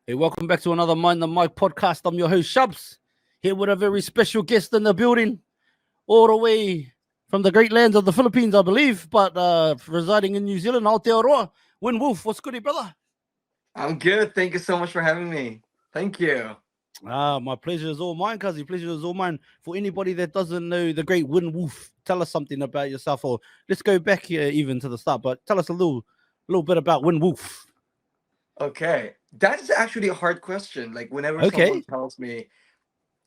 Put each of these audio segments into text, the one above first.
Hey, welcome back to another Mind the Mic podcast. I'm your host, Shubz, here with a very special guest in the building, all the way from the great lands of the Philippines, I believe, but residing in New Zealand, Aotearoa. Win Wolf, what's good, brother? I'm good. Thank you so much for having me. Thank you. My pleasure is all mine, cuz pleasure is all mine. For anybody that doesn't know the great Win Wolf, tell us something about yourself, or let's go back here even to the start, but tell us a little bit about Win Wolf. Okay. That is actually a hard question. Like whenever someone Okay.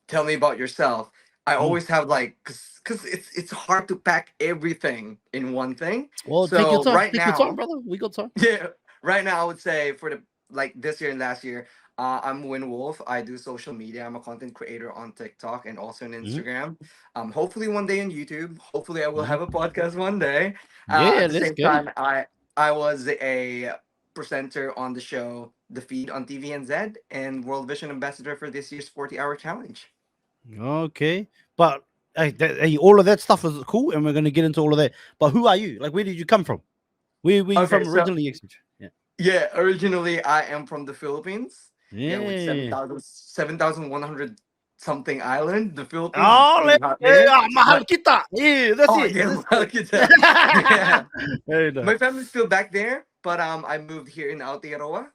tell me about yourself, I Mm. always have like cuz it's hard to pack everything in one thing. Well, So right take your time, now, brother. We got time. yeah, right now I would say for the like this year and last year, I'm Win Wolf. I do social media. I'm a content creator on TikTok and also on Mhm, Instagram. Hopefully one day on YouTube. Hopefully I will mhm. have a podcast one day. Yeah, At the let's same go. time, I was a presenter on the show The Feed on TVNZ and World Vision Ambassador for this year's 40-hour challenge. Okay, but hey, all of that stuff is cool, and we're going to get into all of that. But who are you? Like, where did you come from? Where you Okay, from so originally, etc.? Yeah, yeah, originally I am from the Philippines. Yeah, with yeah. 7,100 something island. The Philippines is Oh, pretty hot there. mahal But kita. Yeah, that's oh it. yeah, That's well, it. yeah. Hey, no. My family's still back there, but I moved here in Aotearoa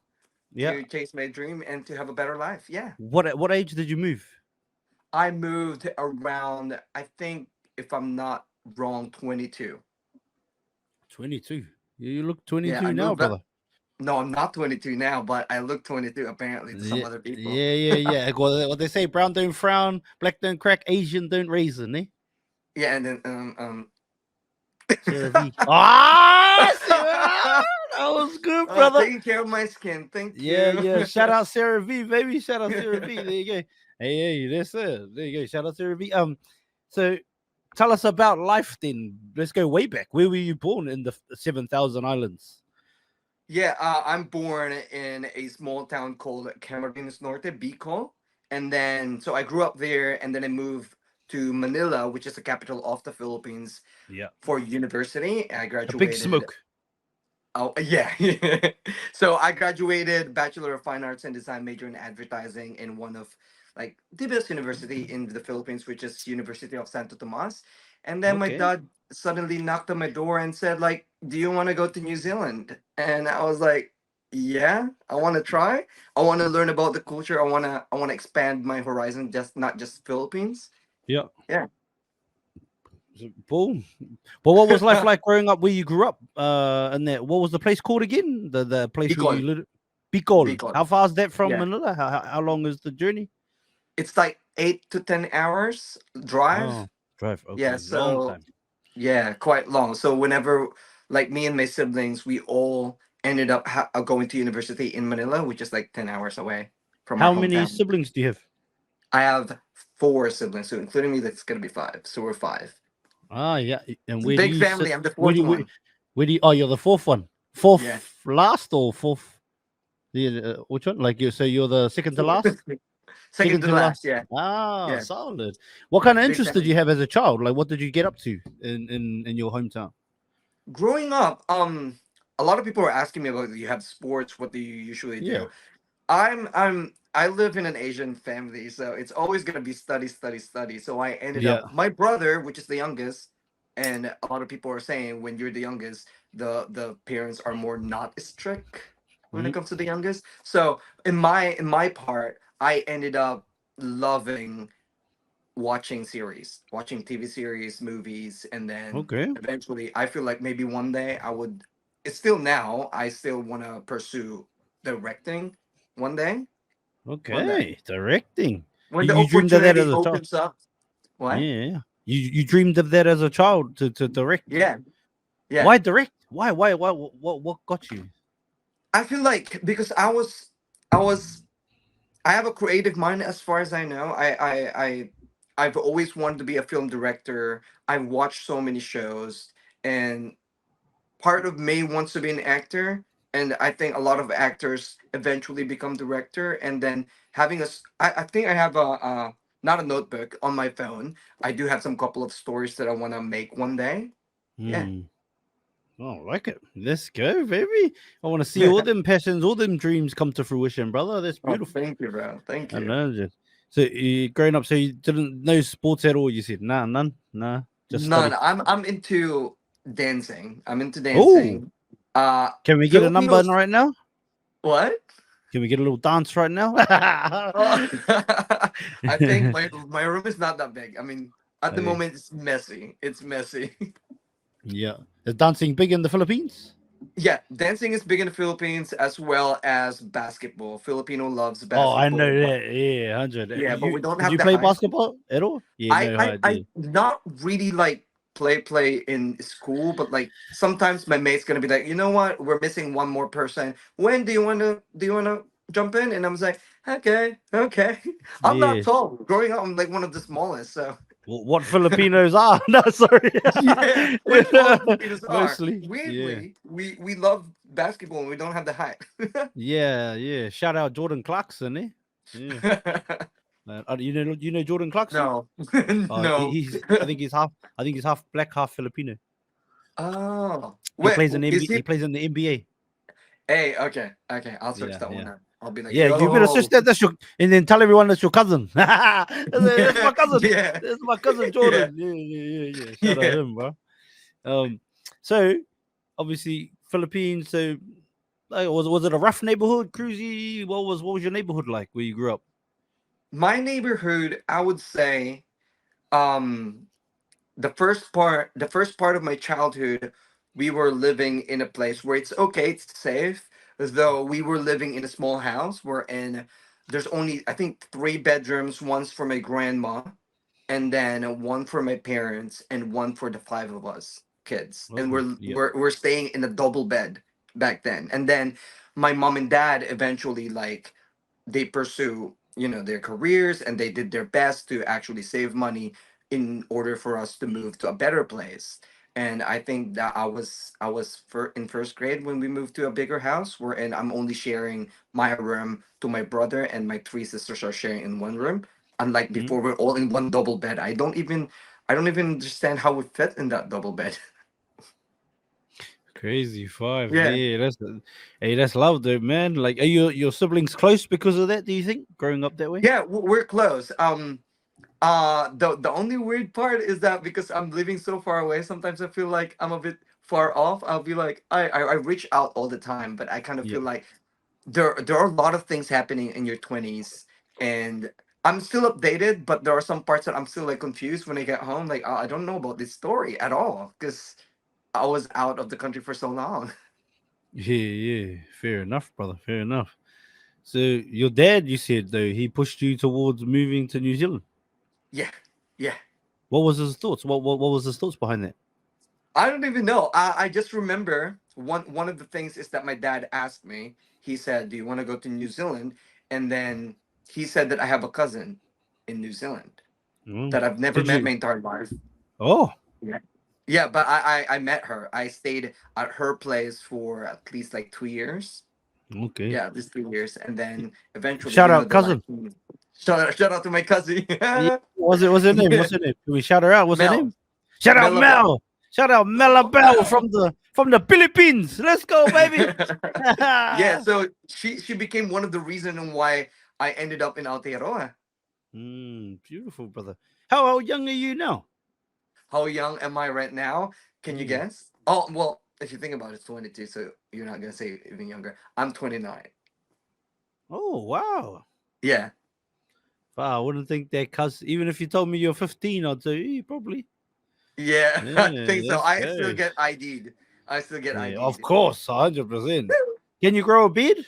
Yeah. to chase my dream and to have a better life. Yeah. What age did you move? I moved around, I think if I'm not wrong, 22. 22. You look Yeah, 22 I now, moved back. brother. No, I'm not 22 now, but I look 22 apparently to some Yeah, other people. yeah. What they say: brown don't frown, black don't crack, Asian don't raisin, eh? Yeah, and then Sarah V. Ah, that was good, brother. taking care of my skin. Thank Yeah, you. yeah. Shout out Sarah V, baby. Shout out Sarah V. There you go. Hey, that's it. There you go. Shout out Sarah V. So tell us about life then. Let's go way back. Where were you born in the 7,000 islands? Yeah, I'm born in a small town called Camarines Norte, Bicol. And then, so I grew up there, and then I moved to Manila, which is the capital of the Philippines, Yeah. for university. I A big graduated. smoke. Oh, yeah. So I graduated Bachelor of Fine Arts and Design major in advertising in one of like the best university in the Philippines, which is University of Santo Tomas. And then my Okay. dad suddenly knocked on my door and said, like, do you want to go to New Zealand? And I was like, yeah, I want to try. I want to learn about the culture. I want to expand my horizon, just not just Philippines. Yeah. Yeah. So, boom. Well, what was life like growing up where you grew up? And that what was the place called again? The place where you Bicol. lived? Bicol. Bicol. How far is that from Yeah. Manila? How long is the journey? It's like 8 to 10 hours Oh, drive. drive. Yeah, Okay, long so time. yeah, quite long. So whenever, like me and my siblings, we all ended up going to university in Manila, which is like 10 hours away from our How many hometown. siblings do you have? I have four siblings, so including me, that's gonna be five. So we're five. Ah, yeah. And It's a where do big you sit? family. I'm the fourth one. Where do you? Oh, you're the fourth one. Yeah. Fourth last or fourth? Which one? Like you? So you're the second to last? Second Second to to last. last. Yeah, Ah, yeah. solid. What kind of Big interest did you family. have as a child? Like, what did you get up to in your hometown? Growing up, a lot of people are asking me about, you have sports. What do you usually Yeah. do? I live in an Asian family, so it's always gonna be study, study, study. So I ended Yeah. up, my brother, which is the youngest, and a lot of people are saying when you're the youngest, the parents are more not strict when it Mhm. comes to the youngest. So in my part, I ended up loving watching TV series, movies, and then Okay. eventually I feel like maybe one day I would. It's still now. I still want to pursue directing one day. One day Okay. Directing. when You, the you dreamed of that opportunity as a child. opens up. What? Yeah. You dreamed of that as a child to direct. Yeah, yeah. Why direct? Why? What got you? I feel like because I have a creative mind as far as I know. I've always wanted to be a film director. I've watched so many shows, and part of me wants to be an actor, and I think a lot of actors eventually become director, and then having I think I have not a notebook on my phone. I do have some couple of stories that I want to make one day. Yeah. Hmm. Oh, I like it. Let's go, baby. I want to see all them passions, all them dreams come to fruition, brother. That's Oh, beautiful. thank you, bro. Thank I you. know. So you growing up, so you didn't know sports at all. You said nah, none, nah, just None. study. I'm into dancing. I'm into Oh, dancing. can we get a number Filipinos. right now? What? Can we get a little dance right now? Oh, I think my room is not that big. I mean, at the Okay. moment it's messy. It's messy. Yeah, is dancing big in the Philippines? Yeah, dancing is big in the Philippines as well as basketball. Filipino loves Oh, I know basketball, but that. Yeah, 100. yeah, but You we don't did have you the play hype. basketball at all? Yeah, no I idea. not really like play in school, but like sometimes my mate's gonna be like, you know what, we're missing one more person. When do you wanna jump in? And I'm like, okay, okay. I'm not Yeah. tall. Growing up, I'm like one of the smallest. So What Filipinos are? No, sorry. yeah, which all Filipinos are. Mostly. Yeah. Weirdly, we love basketball and we don't have the hype. Yeah, yeah. Shout out Jordan Clarkson, eh? Yeah. You know Jordan Clarkson? No, no. He's I think he's half black, half Filipino. Oh, He wait, plays in is NBA. he? He plays in the NBA. Hey, okay, okay. I'll search Yeah, that one yeah. out. I'll be like, Yeah, you better search yo. that. That's your, and then tell everyone that's your cousin. That's my Yeah, cousin. yeah, That's my cousin yeah, Jordan. Yeah, yeah, yeah, yeah. Shout out yeah. him, bro. Um, so obviously Philippines. So like, was it a rough neighborhood, cruisy? What was your neighborhood like where you grew up? My neighborhood, I would say, um, the first part of my childhood, we were living in a place where it's okay, it's safe, as though we were living in a small house. There's only I think 3 bedrooms, one's for my grandma, and then one for my parents, and one for the five of us kids. And Oh, we're yeah. we're we're staying in a double bed back then. And then my mom and dad eventually like they pursue their careers, and they did their best to actually save money in order for us to move to a better place. And I think that in first grade when we moved to a bigger house, wherein I'm only sharing my room to my brother, and my 3 sisters are sharing in one room, unlike Mhm. before we're all in one double bed. I don't even understand how we fit in that double bed. Crazy five. Yeah. Yeah, that's love, though, man. Like, are your siblings close because of that? Do you think growing up that way? Yeah, we're close. The only weird part is that because I'm living so far away, sometimes I feel like I'm a bit far off. I'll be like, I reach out all the time, but I kind of Yeah. feel like there are a lot of things happening in your 20s, and I'm still updated, but there are some parts that I'm still like confused when I get home. Like, I don't know about this story at all because I was out of the country for so long. Yeah, yeah. Fair enough, brother. Fair enough. So your dad, you said though, he pushed you towards moving to New Zealand. Yeah, yeah. What was his thoughts? What was his thoughts behind that? I don't even know. I just remember one of the things is that my dad asked me. He said, "Do you want to go to New Zealand?" And then he said that I have a cousin in New Zealand Mm. that I've never Did met you? my entire life. Oh, Yeah. Yeah, but I met her. I stayed at her place for at least like 2 years. okay. Yeah, at least 3 years, and then eventually, Shout out, the life. cousin. Shout out to my cousin. Yeah. What's her name? What's her name? Can we shout her out? What's her Mel. name? Shout out Melabel. Mel. Shout out Oh, Melabel Mel. from the Philippines. Let's go, baby. Yeah, so she became one of the reason on why I ended up in Aotearoa. Beautiful, brother. How young are you now? How young am I right now? Can you Mm. guess? Oh, well, if you think about it, it's 22, so you're not gonna say even younger. I'm 29. Oh, wow. Yeah. Wow, I wouldn't think that, cuz even if you told me you're 15, I'd say probably. Yeah, I Yeah, think so. let's I still go. get ID'd. I still get Yeah, of ID'd. course, 100%. Can you grow a beard?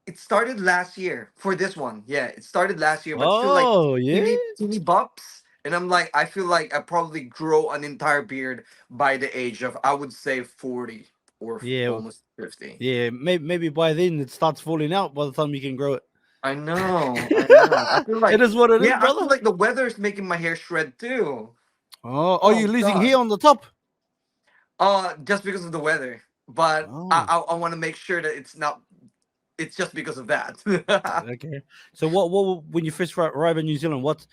It started last year for this one. Yeah, it started last year, but still like Oh, yeah. teeny bops. And I'm like, I feel like I probably grow an entire beard by the age of, I would say, 40 or Yeah, almost 50. yeah. Maybe by then it starts falling out by the time you can grow it. I know, I know. I feel It like, is what it is, yeah, I feel brother. like the weather's making my hair shred too. Oh, are you Oh losing God. hair on the top? Just because of the weather. But I Oh, I, I want to make sure that it's not. It's just because of that. okay. So what when you first arrived in New Zealand, what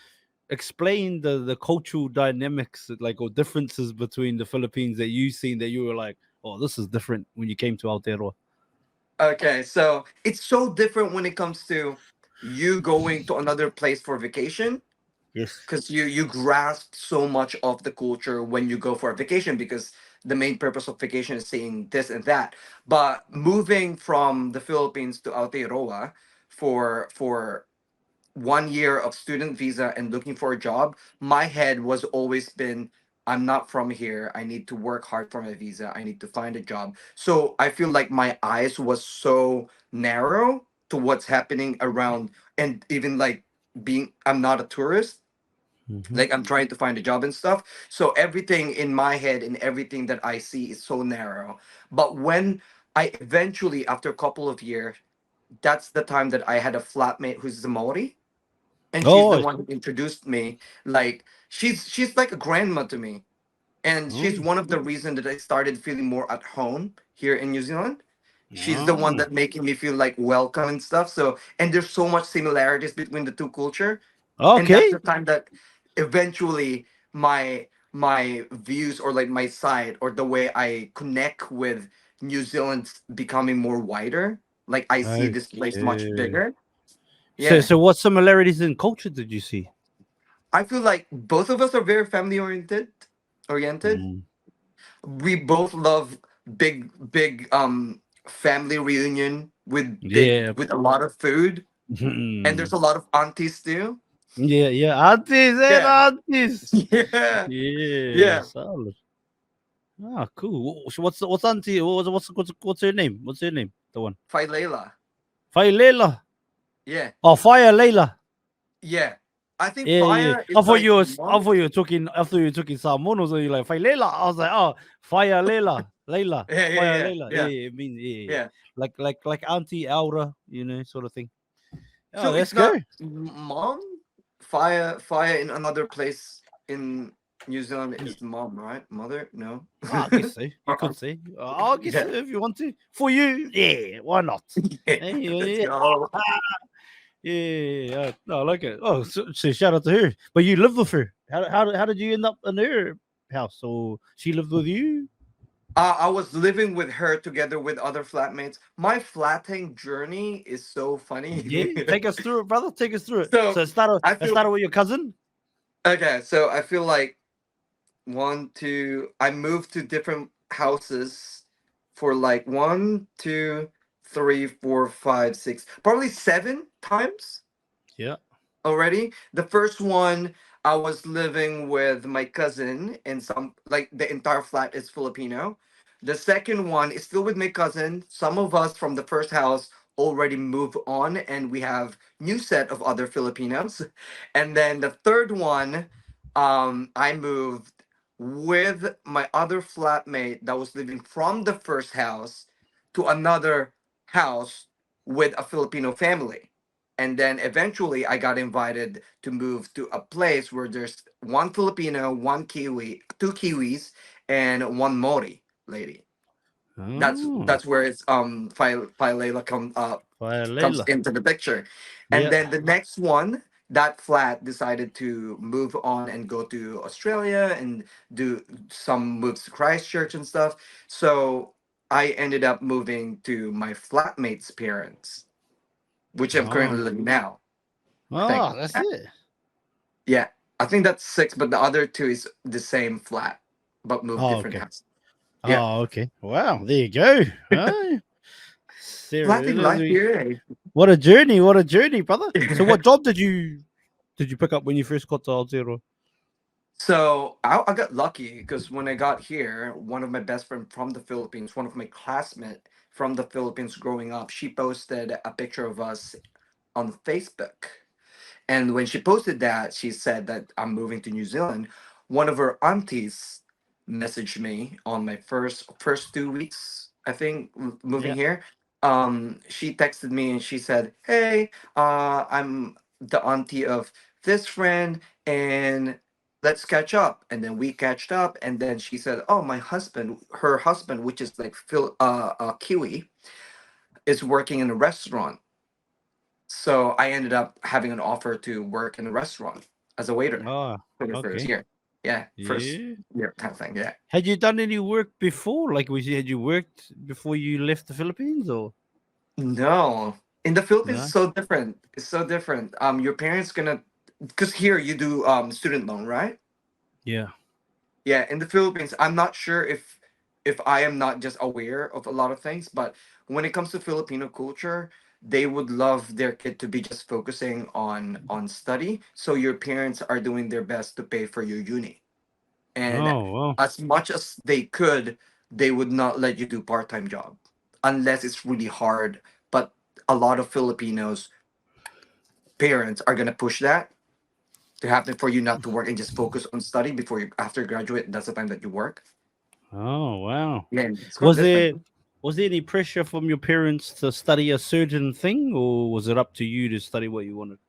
explain the cultural dynamics, like, or differences between the Philippines that you seen that you were like, oh, this is different when you came to Aotearoa. Okay, so it's so different when it comes to you going to another place for vacation, Yes. because you grasp so much of the culture when you go for a vacation, because the main purpose of vacation is seeing this and that. But moving from the Philippines to Aotearoa for 1 year of student visa and looking for a job, my head was always been, I'm not from here. I need to work hard for my visa. I need to find a job. So I feel like my eyes was so narrow to what's happening around, and even like being, I'm not a tourist, Hmm. like I'm trying to find a job and stuff. So everything in my head and everything that I see is so narrow. But when I eventually, after a couple of years, that's the time that I had a flatmate who's a Maori, and she's the Oh, one who introduced me. Like she's like a grandma to me, and she's oh, one of the reason that I started feeling more at home here in New Zealand. She's the one oh. that making me feel like welcome and stuff. So, and there's so much similarities between the two culture, and that's Okay. the time that eventually my views, or like my side, or the way I connect with New Zealand's becoming more wider. Like I see this place much Okay. bigger. So, Yeah. so what similarities in culture did you see? I feel like both of us are very family oriented. Mm. We both love big family reunion with Yeah. with a lot of food, and there's Mhm. a lot of aunties too. Yeah, yeah. Aunties and Yeah. aunties. Yeah. Yeah, Yeah. solid. Ah, cool. So what's auntie? What's her name? What's her name? The one. Fight Layla. Fire Layla. Yeah. Oh, Fire Layla. Yeah. I think Yeah, yeah. Fire is like I mom. thought you were talking after you were talking Samono, so you're like Fire Layla. I was like, oh, Fire Layla, Layla, Yeah, yeah, Fire yeah, Layla. Yeah, yeah, yeah, it means yeah, yeah. yeah. Like Auntie Aura, sort of thing. Oh, So let's it's go. not mom. Fire in another place in New Zealand Yeah. is mom, right? Mother? No. I guess so. You Uh-uh. could say. I guess so Yeah. if you want to. For you, yeah, why not? Yeah. Yeah, Let's yeah, go. yeah, yeah. No, I like it. Oh, so shout out to her. But you lived with her. How did you end up in her house? So she lived with you? I was living with her together with other flatmates. My flatting journey is so Yeah. funny. Take us through it, brother. Take us through it. So So it started. I It feel started with your cousin. okay. So I feel like one, two. I moved to different houses for like one, two, three, four, five, six, probably 7 times Yeah. already. The first one, I was living with my cousin, and some, like, the entire flat is Filipino. The second one is still with my cousin. Some of us from the first house already moved on, and we have new set of other Filipinos. And then the third one, I moved with my other flatmate that was living from the first house to another house with a Filipino family. And then eventually I got invited to move to a place where there's one Filipino, one Kiwi, two Kiwis, and one Mori lady. Oh, That's where it's Layla Fire comes Layla. into the picture. And Yeah. then the next one, that flat decided to move on and go to Australia and do some moves to Christchurch and stuff. So I ended up moving to my flatmate's parents, which I'm currently Oh. living now. I think. Oh, that's it. Yeah, I think that's six, but the other two is the same flat, but move Oh, different okay. house. Yeah, Oh, okay. Wow. There you go. Oh, flatting life seriously. here. Eh? What a journey. What a journey, brother. So what job did you pick up when you first got to Aotearoa? So I got lucky because when I got here, one of my best friend from the Philippines, one of my classmates from the Philippines growing up, she posted a picture of us on Facebook. And when she posted that, she said that I'm moving to New Zealand. One of her aunties messaged me on my first 2 weeks, I think, moving Yeah. here. She texted me and she said, "Hey, I'm the auntie of this friend, and let's catch up." And then we catched up, and then she said, "Oh, my husband, her husband, which is like Kiwi, is working in a restaurant." So I ended up having an offer to work in a restaurant. as a waiter Ah, for the first okay. year. Yeah, first Yeah. year kind of thing. Yeah. Had you done any work before? Like, had you worked before you left the Philippines, or No, in the Philippines, it's no? so different. It's so different. Your parents gonna, because here you do student loan, right? Yeah. Yeah, in the Philippines, I'm not sure if I am not just aware of a lot of things, but when it comes to Filipino culture, they would love their kid to be just focusing on study. So your parents are doing their best to pay for your uni. And Oh, well. as much as they could, they would not let you do part-time job unless it's really hard. But a lot of Filipinos parents are gonna push that to happen for you not to work and just focus on study before you after you graduate. That's the time that you work. Oh, wow. Yeah, it's quite Was different. there was there any pressure from your parents to study a certain thing, or was it up to you to study what you wanted?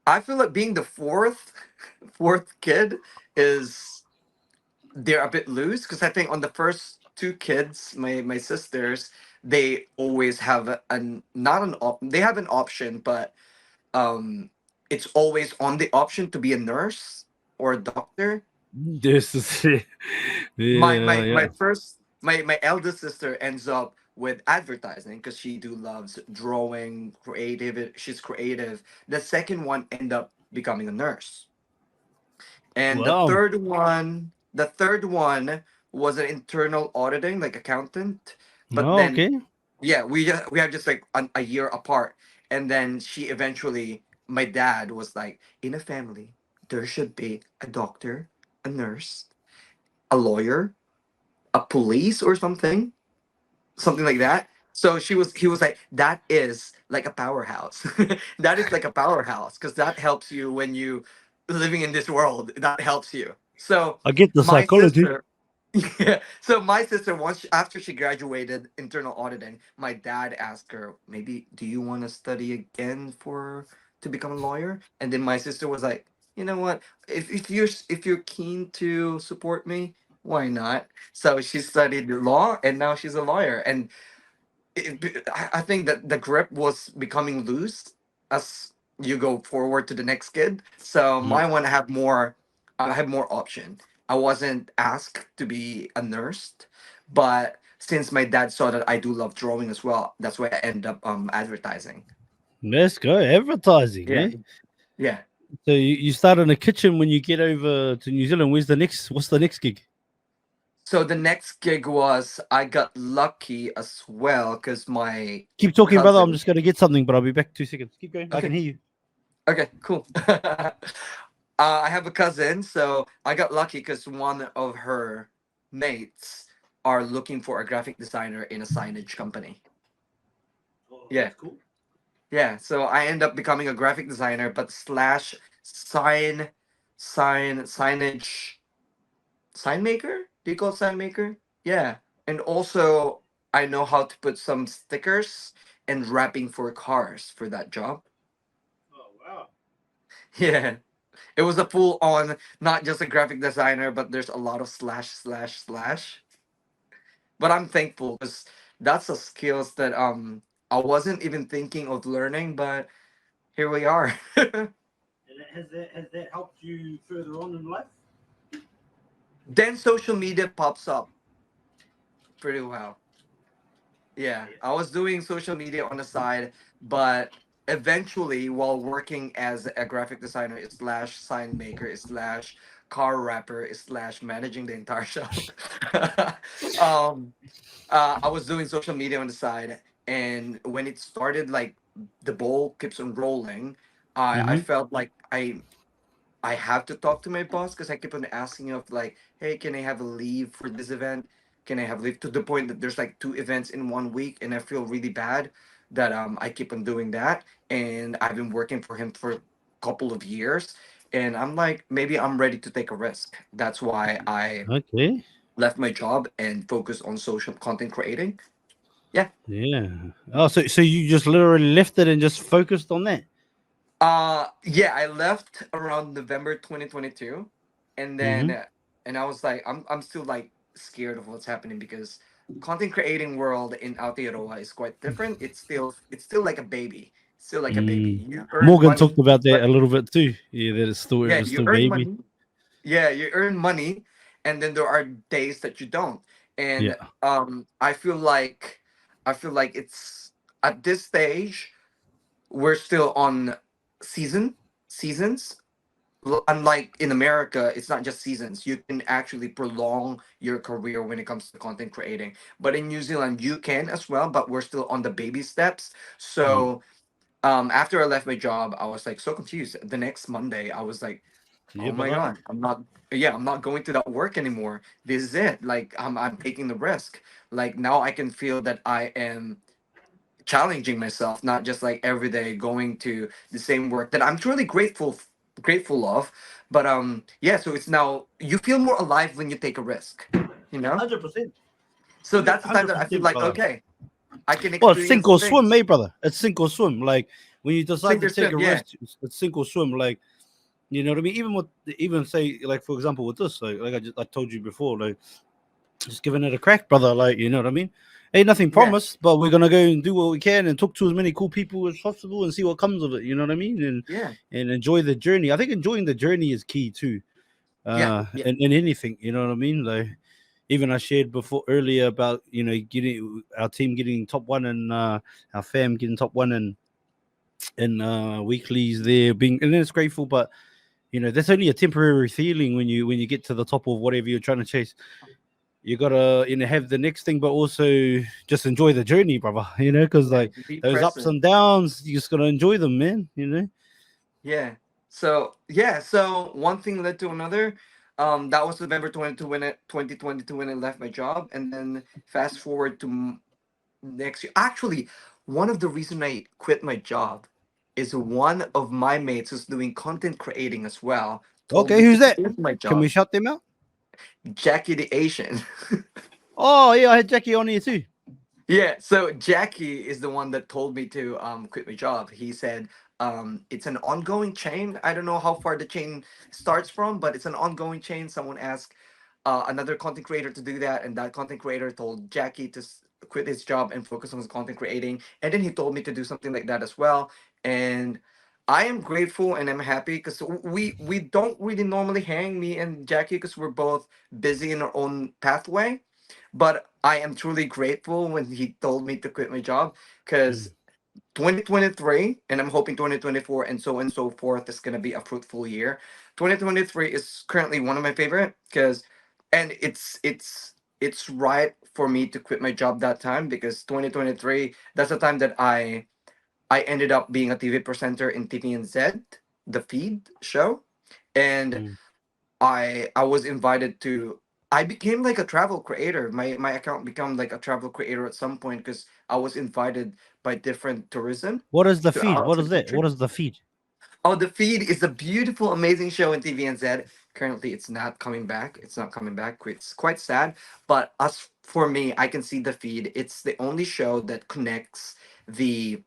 I feel like being the fourth fourth kid is they're a bit loose because I think on the first two kids, my sisters, they always have an not an op they have an option, but um it's always on the option to be a nurse or a doctor. This is it. my Yeah, my my yeah. first my eldest sister ends up with advertising because she do loves drawing creative, she's creative. The second one end up becoming a nurse, and Wow. the third one was an internal auditing like accountant. But Oh, then okay. yeah, we have just like a year apart, and then she eventually, my dad was like, in a family there should be a doctor, a nurse, a lawyer, a police or something like that. So he was like, that is like a powerhouse. That is like a powerhouse because that helps you when you living in this world. That helps you. So I get the my psychology. sister, yeah. So my sister, after she graduated internal auditing, my dad asked her, maybe do you want to study again for to become a lawyer? And then my sister was like, you know what? If you're keen to support me, why not? So she studied law and now she's a lawyer. And I think that the grip was becoming loose as you go forward to the next kid. So Mm. my one I had more option. I wasn't asked to be a nurse, but since my dad saw that I do love drawing as well, that's why I end up advertising. Let's go advertising, Yeah, eh? yeah. So you start in the kitchen when you get over to New Zealand. Where's the next? What's the next gig? So the next gig was I got lucky as well because my Keep talking, brother. I'm cousin. just gonna get something, but I'll be back 2 seconds. Keep going. I can Okay, hear you. okay, cool. I have a cousin, so I got lucky because one of her mates are looking for a graphic designer in a signage company. Oh, Yeah, that's cool. yeah. So I end up becoming a graphic designer, but slash signage sign maker. Do you call it sign maker? Yeah, and also I know how to put some stickers and wrapping for cars for that job. Oh, wow. Yeah. It was a full on, not just a graphic designer, but there's a lot of slash slash slash. But I'm thankful because that's a skills that I wasn't even thinking of learning, but here we are. And has that helped you further on in life? Then social media pops up pretty well. Yeah, I was doing social media on the side, but eventually, while working as a graphic designer slash sign maker slash car wrapper slash managing the entire shop, um, I was doing social media on the side, and when it started, like the ball keeps on rolling, I Mm-hmm. felt like I have to talk to my boss because I keep on asking of like, hey, can I have a leave for this event? Can I have leave to the point that there's like two events in 1 week, and I feel really bad that I keep on doing that, and I've been working for him for a couple of years, and I'm like, maybe I'm ready to take a risk. That's why I Okay. left my job and focused on social content creating. Yeah. Yeah. Oh, so you just literally left it and just focused on that. Yeah, I left around November 2022, and then Mm-hmm. and I was like, I'm still like scared of what's happening because content creating world in Aotearoa is quite different. It's still like a baby. still like a baby. Mm. You earn Morgan talked money, about that but a little bit too. Yeah, that it yeah, was you still earn baby. money. Yeah, you earn money, and then there are days that you don't. And Yeah. I feel like it's at this stage we're still on season seasons. Unlike in America, it's not just seasons. You can actually prolong your career when it comes to content creating. But in New Zealand, you can as well. But we're still on the baby steps. Mm. So after I left my job, I was like so confused. The next Monday, I was like, Yeah, oh my brother. god, I'm not going to that work anymore. This is it. Like I'm taking the risk. Like now I can feel that I am challenging myself, not just like every day going to the same work that I'm truly grateful of. But yeah, so it's now you feel more alive when you take a risk, you know? 100%. So Yeah, that's the time that I feel 100%, like brother. okay, I can Well, it's sink experience or swim, things. mate, brother. It's sink or swim. Like when you decide Sink to or take swim, a yeah. risk, it's sink or swim. Like you know what I mean. Even say like for example with this, like I told you before, like just giving it a crack, brother. Like you know what I mean. Ain't nothing Yeah. promised, but we're gonna go and do what we can and talk to as many cool people as possible and see what comes of it. You know what I mean? Yeah. And enjoy the journey. I think enjoying the journey is key too. Yeah. Yeah. In anything, you know what I mean? Like even I shared before earlier about getting our team getting top one and our fam getting top one and weeklies there being and then it's grateful, but that's only a temporary feeling when you get to the top of whatever you're trying to chase. You gotta have the next thing, but also just enjoy the journey, brother. Because Yeah. like Be those ups present. and downs, you just gotta enjoy them, man. Yeah. So yeah, so one thing led to another. That was November 22 when 2022 when I left my job, and then fast forward to next year. Actually, one of the reason I quit my job is one of my mates who's doing content creating as well told Okay, me to who's that? quit my Can we job. shout them out? Jackie the Asian. Oh yeah, I had Jackie on here too. Yeah, so Jackie is the one that told me to quit my job. He said it's an ongoing chain. I don't know how far the chain starts from, but it's an ongoing chain. Someone asked another content creator to do that, and that content creator told Jackie to quit his job and focus on his content creating. And then he told me to do something like that as well. And I am grateful and I'm happy because we don't really normally hang, me and Jackie, because we're both busy in our own pathway. But I am truly grateful when he told me to quit my job because Mm. 2023, and I'm hoping 2024 and so forth is going to be a fruitful year. 2023 is currently one of my favorite because, and it's right for me to quit my job that time because 2023, that's the time that I ended up being a TV presenter in TVNZ, the feed show, and Mm. I was invited to. I became like a travel creator. My account became like a travel creator at some point because I was invited by different tourism What is the to feed? What outside is the that? country. What is the feed? Oh, the feed is a beautiful, amazing show in TVNZ. Currently, it's not coming back. It's not coming back. It's quite sad. But as for me, I can see the feed. It's the only show that connects the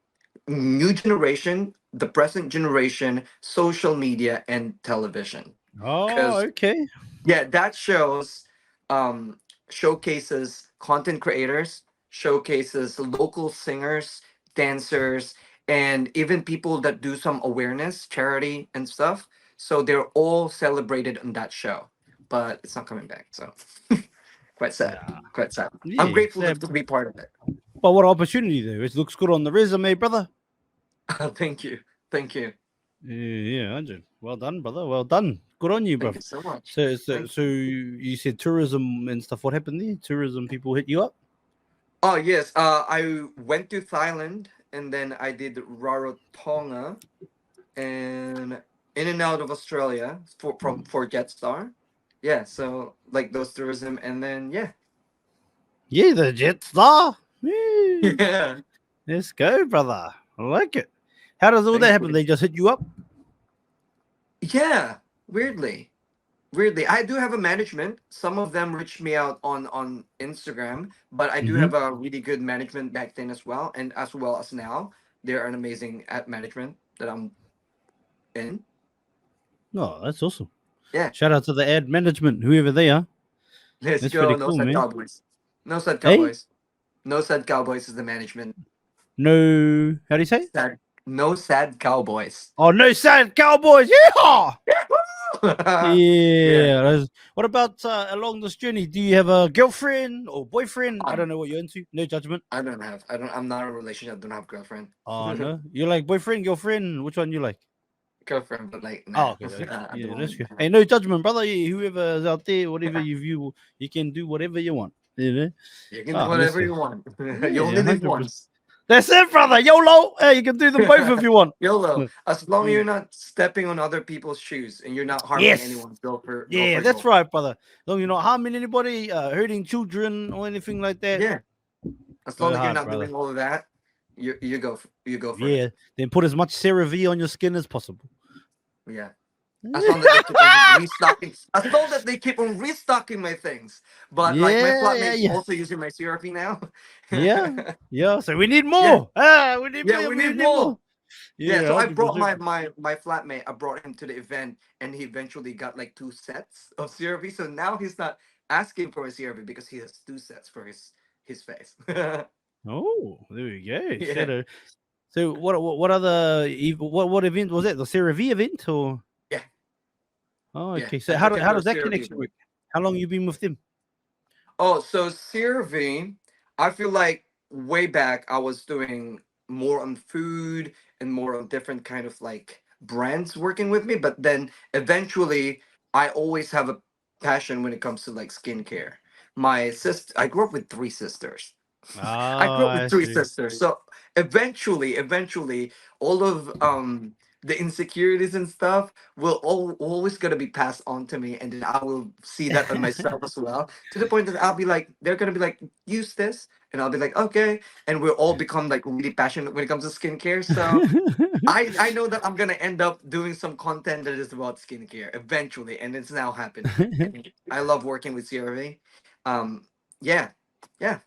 new generation, the present generation, social media, and television. Oh, Because okay. yeah, that shows um showcases content creators, showcases local singers, dancers, and even people that do some awareness, charity and stuff. So they're all celebrated on that show. But it's not coming back, so quite sad. Yeah. Quite sad. I'm Yeah, grateful sad, to bro. be part of it. But what opportunity though? It looks good on the resume, brother. Thank you. Thank you. Yeah, 100. Well done, brother. Well done. Good on you, bro. Thank you so much. So Thank you. you said tourism and stuff. What happened there? Tourism people hit you up? Oh yes, I went to Thailand and then I did Rarotonga and in and out of Australia for Jetstar. Yeah, so like those tourism and then yeah. Yeah, the jet star. Yeah. Yeah. Let's go, brother. I like it. How does all that Thank happen? you. They just hit you up? Yeah, weirdly. Weirdly. I do have a management. Some of them reached me out on Instagram, but I do Mm-hmm. have a really good management back then as well and as well as now. They're an amazing at management that I'm in. Oh, that's awesome. Yeah. Shout out to the ad management, whoever they are. Let's That's pretty go. No cool, Sad man. Cowboys. No Sad Hey, Cowboys. No Sad Cowboys is the management. no, how do you say it? Sad. No sad cowboys. Oh, no sad cowboys. Yeah. Yeah. Yeah. What about along this journey? Do you have a girlfriend or boyfriend? I Um, don't know what you're into. No judgment. I'm not in a relationship. I don't have girlfriend. Oh no. You like boyfriend, girlfriend? Which one you like? Girlfriend, but like Oh, nah. okay. At the Yeah, that's moment. good. Hey, no judgment, brother. Whoever's out there, whatever you view, you can do whatever you want. You know? You can do Ah, let's whatever go. you want. You Yeah, only live 100%. once. That's it, brother. YOLO. Hey, you can do them both if you want. YOLO. As long as you're Mm. not stepping on other people's shoes and you're not harming Yes. anyone, go Yeah, for that's gold. right, brother. As long as you're not harming anybody, hurting children or anything like that, Yeah. As long go as you're hard, not brother. doing all of that, you go for it. Yeah. Then put as much CeraVe on your skin as possible. Yeah. As long that they keep on restocking. As long that they keep on restocking my things. But like my Yeah, yeah, flatmate's yeah. also using my CRP now. Yeah. Yeah. So we need Yeah. more. Ah, we need Yeah, more. we We need need more. more. Yeah, Yeah, so I brought 100%. my flatmate. I brought him to the event, and he eventually got like two sets of CRV. So now he's not asking for a CRV because he has two sets for his face. Oh, there we go. Yeah, So what other what event was that? The CeraVe event or? yeah, Oh, yeah. okay. I So took him how to a does that CRV connection event. work? How long you been with them? Oh, so CRV, I feel like way back I was doing more on food and more on different kind of like brands working with me, but then eventually I always have a passion when it comes to like skincare. My sister, I grew up with three sisters. I Oh, grew up with I three see. sisters. So eventually all of the insecurities and stuff always gonna be passed on to me, and then I will see that on myself as well. To the point that I'll be like, they're gonna be like, use this, and I'll be like, okay, and we'll all become like really passionate when it comes to skincare. So I know that I'm gonna end up doing some content that is about skincare eventually, and it's now happening. And I love working with CRV. Yeah, yeah.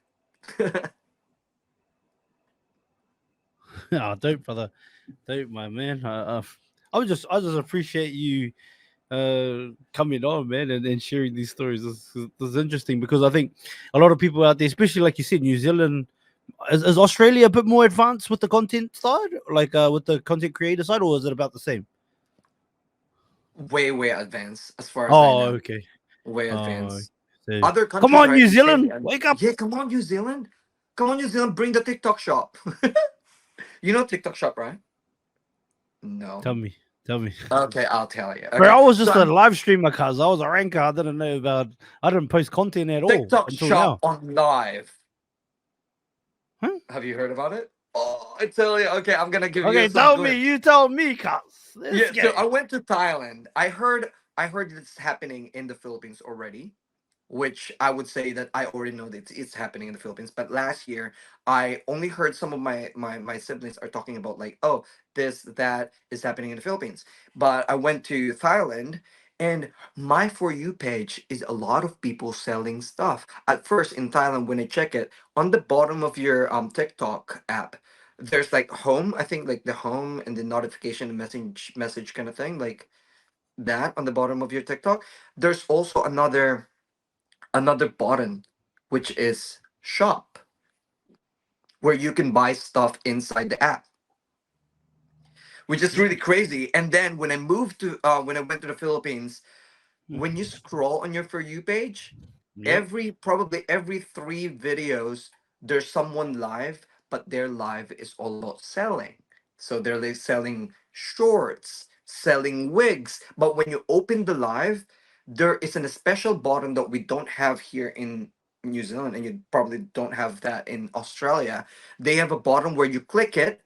Oh, don't, brother. Don't, my man. I just appreciate you coming on, man, and sharing these stories. This is interesting because I think a lot of people out there, especially like you said, New Zealand, is Australia a bit more advanced with the content side, like with the content creator side, or is it about the same? Way advanced as far as I Oh, know. okay. Way Oh, advanced. so Other come countries on, are New insanely Zealand, advanced. wake up! Yeah, come on, New Zealand. Come on, New Zealand, bring the TikTok shop. You know TikTok shop, right? Tell No. me, tell me. Okay, I'll tell you. Bro, Okay, I was so just a I'm live streamer, cuz I was a ranker. I didn't know about. I didn't post content at all TikTok until shop now. on live. Huh? Have you heard about it? Oh, I tell you. Okay, I'm gonna give you Okay, some tell me. glimpse. You tell me, cuz. Let's Yeah, so go. I went to Thailand. I heard it's happening in the Philippines already, which I would say that I already know that it's happening in the Philippines. But last year, I only heard some of my siblings are talking about like, oh, this that is happening in the Philippines. But I went to Thailand, and my for you page is a lot of people selling stuff. At first in Thailand, when I check it on the bottom of your TikTok app, there's like home. I think like the home and the notification and message kind of thing like that on the bottom of your TikTok. There's also another button, which is shop, where you can buy stuff inside the app, which is really crazy. And then when I went to the Philippines, when you scroll on your for you page, Yep. probably every three videos there's someone live, but their live is all about selling. So they're like selling shorts, selling wigs. But when you open the live, there is a special button that we don't have here in New Zealand, and you probably don't have that in Australia. They have a button where you click it,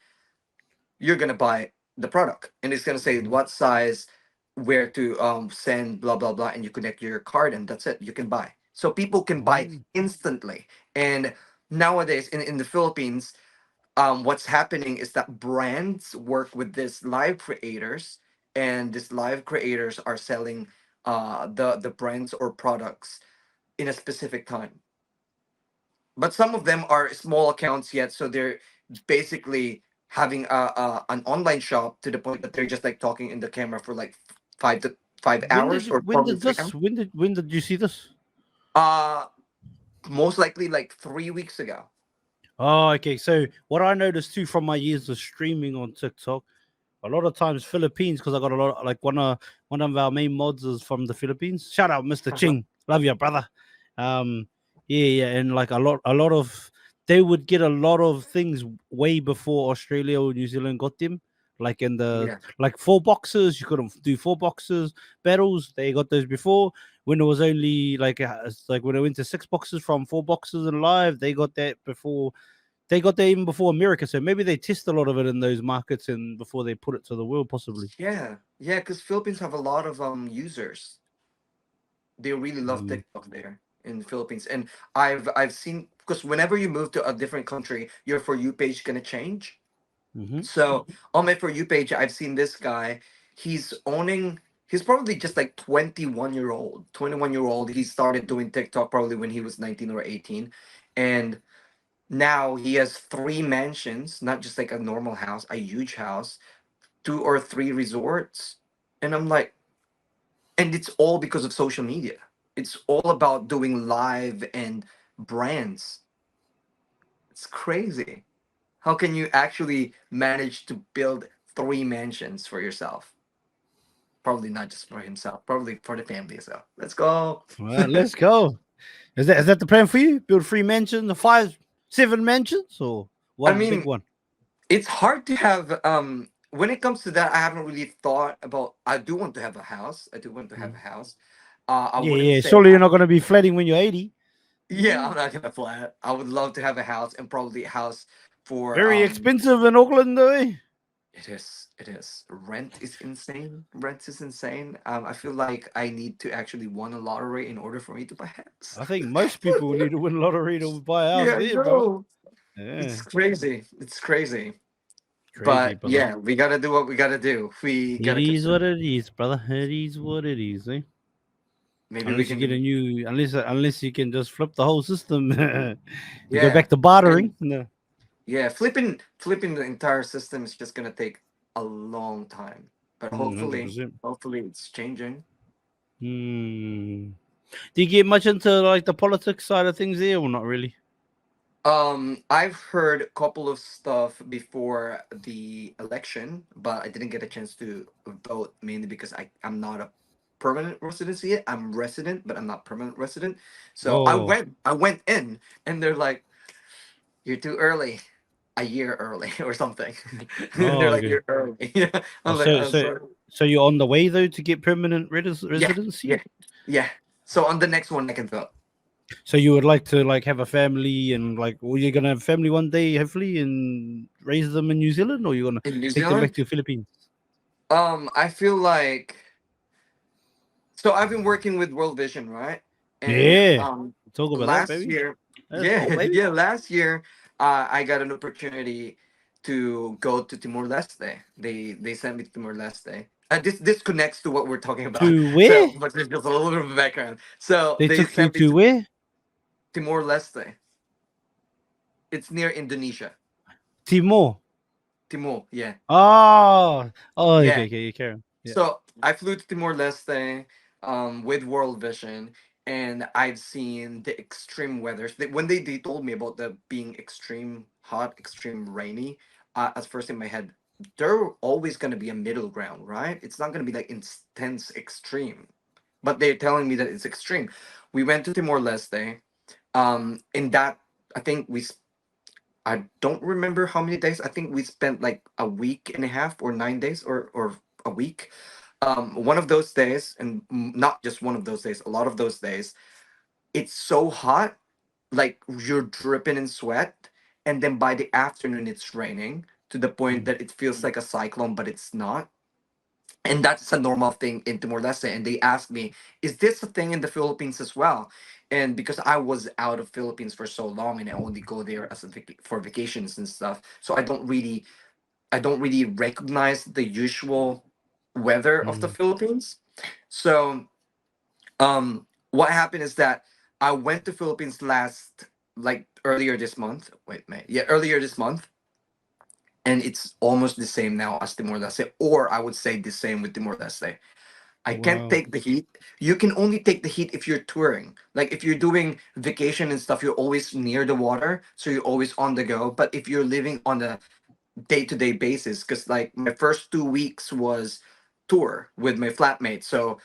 you're gonna buy the product, and it's gonna say what size, where to send, blah blah blah, and you connect your card, and that's it. You can buy. So people can buy Oh. instantly. And nowadays in the Philippines, what's happening is that brands work with these live creators, and these live creators are selling the brands or products in a specific time. But some of them are small accounts yet, so they're basically having a an online shop to the point that they're just like talking in the camera for like 5 hours or probably 3 hours. When did you see this? uh Most likely like 3 weeks ago. Oh, okay. So what I noticed too from my years of streaming on TikTok, a lot of times Philippines, because I got a lot like one of our main mods is from the Philippines. Shout out, Mr. Uh-huh. Ching. Love you, brother. Um, yeah, and like a lot of they would get a lot of things way before Australia or New Zealand got them. Like in the Yeah. like four boxes, you couldn't do four boxes battles. They got those before. When it was only it's like when it went to six boxes from four boxes and live, they got that before they got there even before America, so maybe they test a lot of it in those markets and before they put it to the world, possibly. Yeah. Yeah, because Philippines have a lot of users. They really love Mm. TikTok there in the Philippines. And I've seen, because whenever you move to a different country, your For You page gonna change. Hmm. So on my For You page, I've seen this guy. He's owning. He's probably just like 21-year-old, 21-year-old. He started doing TikTok probably when he was 19 or 18, and now he has three mansions, not just like a normal house, a huge house, two or three resorts, and I'm like, and it's all because of social media. It's all about doing live and brands. It's crazy. How can you actually manage to build three mansions for yourself? Probably not just for himself, probably for the family as well. Let's go. Well, let's go. Is that the plan for you? Build three mansions, five, seven mansions, or I one big mean, one? it's hard to have when it comes to that, I haven't really thought about. I do want to have a house. I do want to have a Mm. house. I Yeah, wouldn't yeah. say Surely you're not going to be flooding when you're 80. yeah, Mm. I'm not gonna flat. I would love to have a house, and probably a house for Very expensive in Auckland, though. Eh? it is. Rent is insane. Rent is insane. I feel like I need to actually win a lottery in order for me to buy a house. I think most people need to win lottery to buy a house Yeah, there, brother. no. Yeah, It's crazy. It's crazy. crazy, But brother. yeah, we gotta do what we gotta do. We It gotta is what consider. it is, brother. It is what it is, eh? Maybe we Unless you can get a do. new, unless you can just flip the whole system and go Yeah, back to bartering. and No, yeah, flipping the entire system is just gonna take a long time. But hundred hopefully, percent. hopefully it's changing. Hmm. Do you get much into like the politics side of things there, or not really? I've heard a couple of stuff before the election, but I didn't get a chance to vote mainly because I'm not a permanent residency yet. I'm resident, but I'm not permanent resident. So Oh, I went in, and they're like, "You're too early, a year early or something." oh, They're like, okay. "You're early." Yeah, Oh, I'm like, so "I'm so sorry." so you're on the way though to get permanent Yeah, yeah, residency. yeah. So on the next one, I can vote So you would like to like have a family and like, well, you're gonna have family one day, hopefully, and raise them in New Zealand, or you're gonna in New take them back Zealand. to the Philippines. I feel like so I've been working with World Vision, right? And Yeah, talk about that, last baby. year, Let's go, yeah, baby. yeah, last year, I got an opportunity to go to Timor Leste. They sent me to Timor Leste. This connects to what we're talking about. To So, where? but there's just a little bit of background. So They they took you sent me to to where? Timor Leste. It's near Indonesia. Timor. Timor, yeah, Oh, oh, okay, yeah. okay, you carry on. Yeah. So I flew to Timor Leste with World Vision, and I've seen the extreme weathers. When they told me about the being extreme hot, extreme rainy, at first in my head, there always going to be a middle ground, right? It's not going to be like intense extreme, but they're telling me that it's extreme. We went to Timor Leste. In that, I think I don't remember how many days. I think we spent like a week and a half or 9 days or a week. One of those days, and not just one of those days, a lot of those days, it's so hot, like you're dripping in sweat, and then by the afternoon it's raining to the point Mm. that it feels like a cyclone, but it's not. And that's a normal thing in Timor Leste. And they asked me, "Is this a thing in the Philippines as well?" And because I was out of Philippines for so long, and I only go there as for vacations and stuff, so I don't really recognize the usual weather of the Mm. Philippines. So what happened is that I went to Philippines last like earlier this month. Wait, May. Yeah, earlier this month. And it's almost the same now as Timor Leste, or I would say the same with Timor Leste. I can't Wow. take the heat. You can only take the heat if you're touring. Like if you're doing vacation and stuff, you're always near the water, so you're always on the go. But if you're living on a day-to-day basis, because like my first 2 weeks was tour with my flatmate, so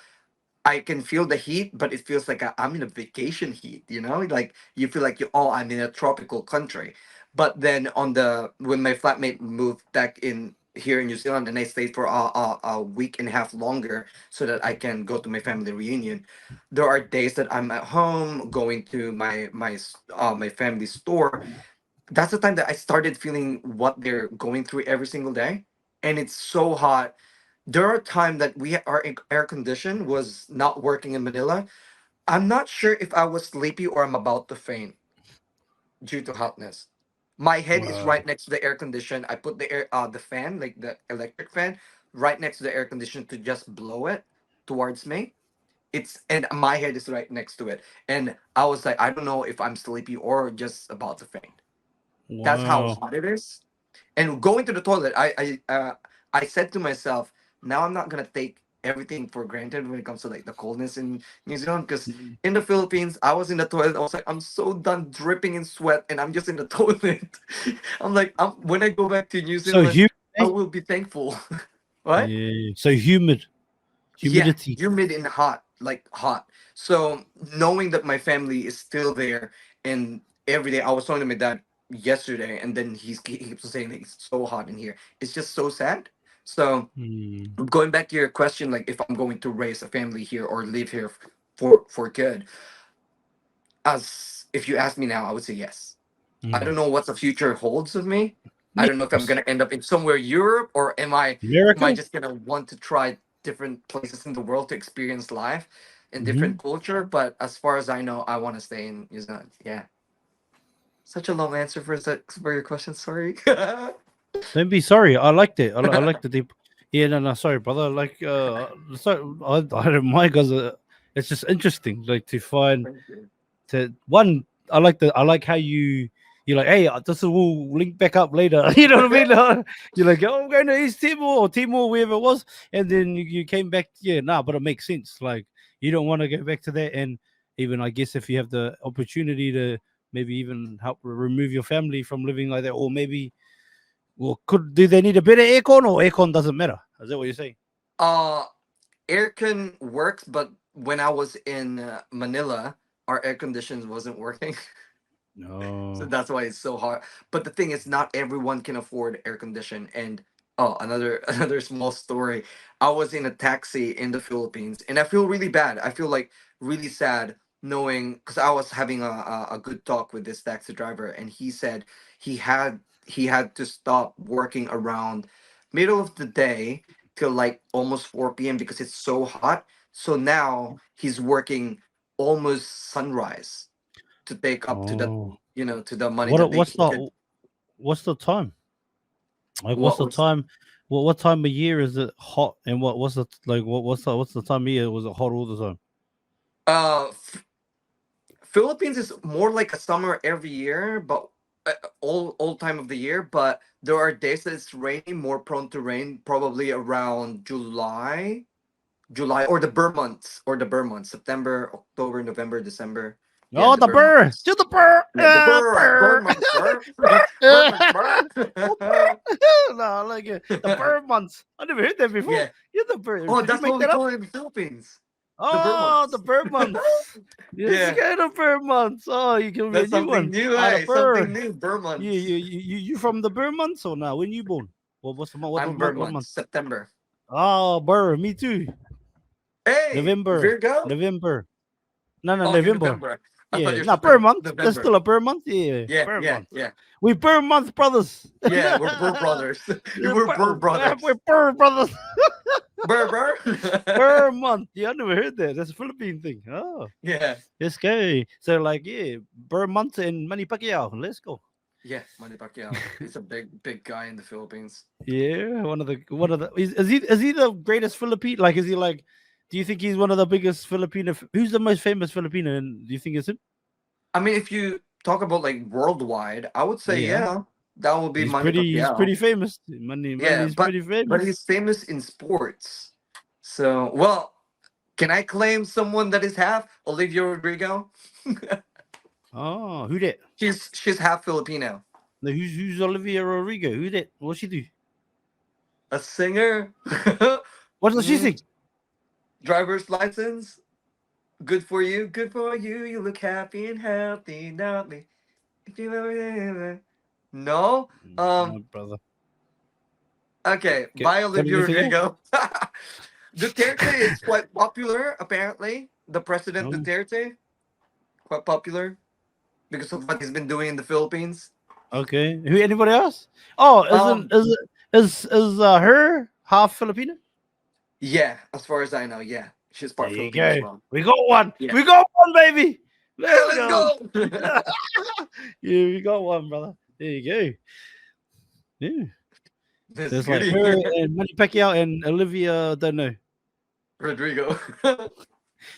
I can feel the heat, but it feels like I'm in a vacation heat, Like you feel like I'm in a tropical country. But then when my flatmate moved back in here in New Zealand and I stayed for a week and a half longer so that I can go to my family reunion, there are days that I'm at home going to my family's store. That's the time that I started feeling what they're going through every single day. And it's so hot. There are times that our air condition was not working in Manila. I'm not sure if I was sleepy or I'm about to faint due to hotness. My head is Wow. right next to the air condition. I put the fan, like the electric fan, right next to the air condition to just blow it towards me. And my head is right next to it. And I was like, I don't know if I'm sleepy or just about to faint. That's how Wow. hot it is. And going to the toilet, I said to myself, now I'm not gonna take everything for granted when it comes to like the coldness in New Zealand, because Mm. in the Philippines I was in the toilet. I was like, I'm so done dripping in sweat and I'm just in the toilet. I'm like, when I go back to New So Zealand, humid, I eh? will be thankful. What? Yeah. So humid, Yeah, humidity. humid and hot, like hot. So knowing that my family is still there, and every day I was talking to my dad yesterday, and then he keeps saying like, it's so hot in here. It's just so sad. So Mm. going back to your question, like if I'm going to raise a family here or live here for good, as if you ask me now, I would say yes. I don't Mm. know what the future holds of me. I Yeah, don't know of if I'm course. gonna end up in somewhere Europe, or am I America. just gonna want to try different places in the world to experience life and different Hmm. culture. But as far as I know, I want to stay in New Zealand. Yeah, such a long answer for your question. Sorry. Don't be sorry. I liked it. I liked the deep. Yeah, no, no, sorry, brother. Like, so I don't mind because it's just interesting, like to find Thank you. to one. I like how you're like, hey, this will link back up later. You know what I mean? You're like, oh, I'm going to East Timor or Timor, wherever it was, and then you came back. Yeah, nah, but it makes sense. Like, you don't want to go back to that, and even I guess if you have the opportunity to maybe even help remove your family from living like that, or maybe well, do they need a bit of aircon or aircon doesn't matter? Is that what you're saying? uh, Aircon works, but when I was in Manila, our air conditions wasn't working. So No. that's why it's so hard. But the thing is, not everyone can afford air condition. And oh, another another small story. I was in a taxi in the Philippines, and I feel really bad. I feel like really sad knowing, because I was having a good talk with this taxi driver, and he said he had to stop working around middle of the day till like almost 4 p.m. because it's so hot. So now he's working almost sunrise to take up to the Oh. to the money that What's he could. the time? Like what's What the was time? What time of year is it hot? And what's the like what's the time of year? Was it hot all the time? uh Philippines is more like a summer every year, but all time of the year. But there are days that it's raining, more prone to rain, probably around July or the Burr months, September, October, November, December. Yeah, Oh, the the Burr burr months. to the burr, Yeah, the Burr burr, months, Burr. Burr burr. months, Burr. Oh, burr. No, I like it. The burr months. I never heard that before. Yeah. You're the burr. Oh, Did you that's what make we that up? call it in the Philippines. The Burr Oh, the months. burr months. Yes, Yeah. okay, the burr months. Oh, you give me a That's new something one. new, Ah, the eh? Something burr. new. Burr Yeah, months. you from the burr months or now? When you born? What's the month? I'm Burr What months. month? September. Oh, burr. Me too. Hey, November. Virgo. November. No, no, Oh, you're November. November. I thought Yeah, you're not per September. month. That's November. still a per month. Yeah, Yeah, per yeah, month. yeah, We per month brothers. yeah. We're Burr brothers. We're Burr We're brothers. per brothers. Burr Burr. Per month. Yeah, I never heard that. That's a Philippine thing. Oh, Yeah, let's go. So like, yeah, per month in Manny Pacquiao. Let's go. yeah. Manny Pacquiao. He's a big guy in the Philippines. Yeah, one of the is he the greatest Philippine? Like, is he like? Do you think he's one of the biggest Filipino? Who's the most famous Filipino? And do you think it's him? I mean, if you talk about like worldwide, I would say Yeah. yeah, that would be Manny He's Pacquiao. pretty famous. Money Yeah, is but pretty but famous. he's famous in sports. So well, Can I claim someone that is half Olivia Rodrigo? Oh, who that? She's half Filipino. No, who's Olivia Rodrigo? Who that? What she do? A singer. What does she Mm, sing? driver's license. Good for you. Good for you. You look happy and healthy. Not me. If you ever. No. No, brother. Okay. Okay. Bye, Got Olivia anything else? Rodrigo. Duterte is quite popular, apparently. The president No. Duterte, quite popular because of what he's been doing in the Philippines. Okay. Who? Anybody else? Oh, Um, is her half Filipino? yeah, as far as I know, yeah, she's There part you Filipino as go. well. We got one. Yeah, We got one, baby. Let's let's go. go. Yeah, we got one, brother. There you go. Yeah. That's There's like goody. her and Manny Pacquiao and Olivia. Don't know. Rodrigo.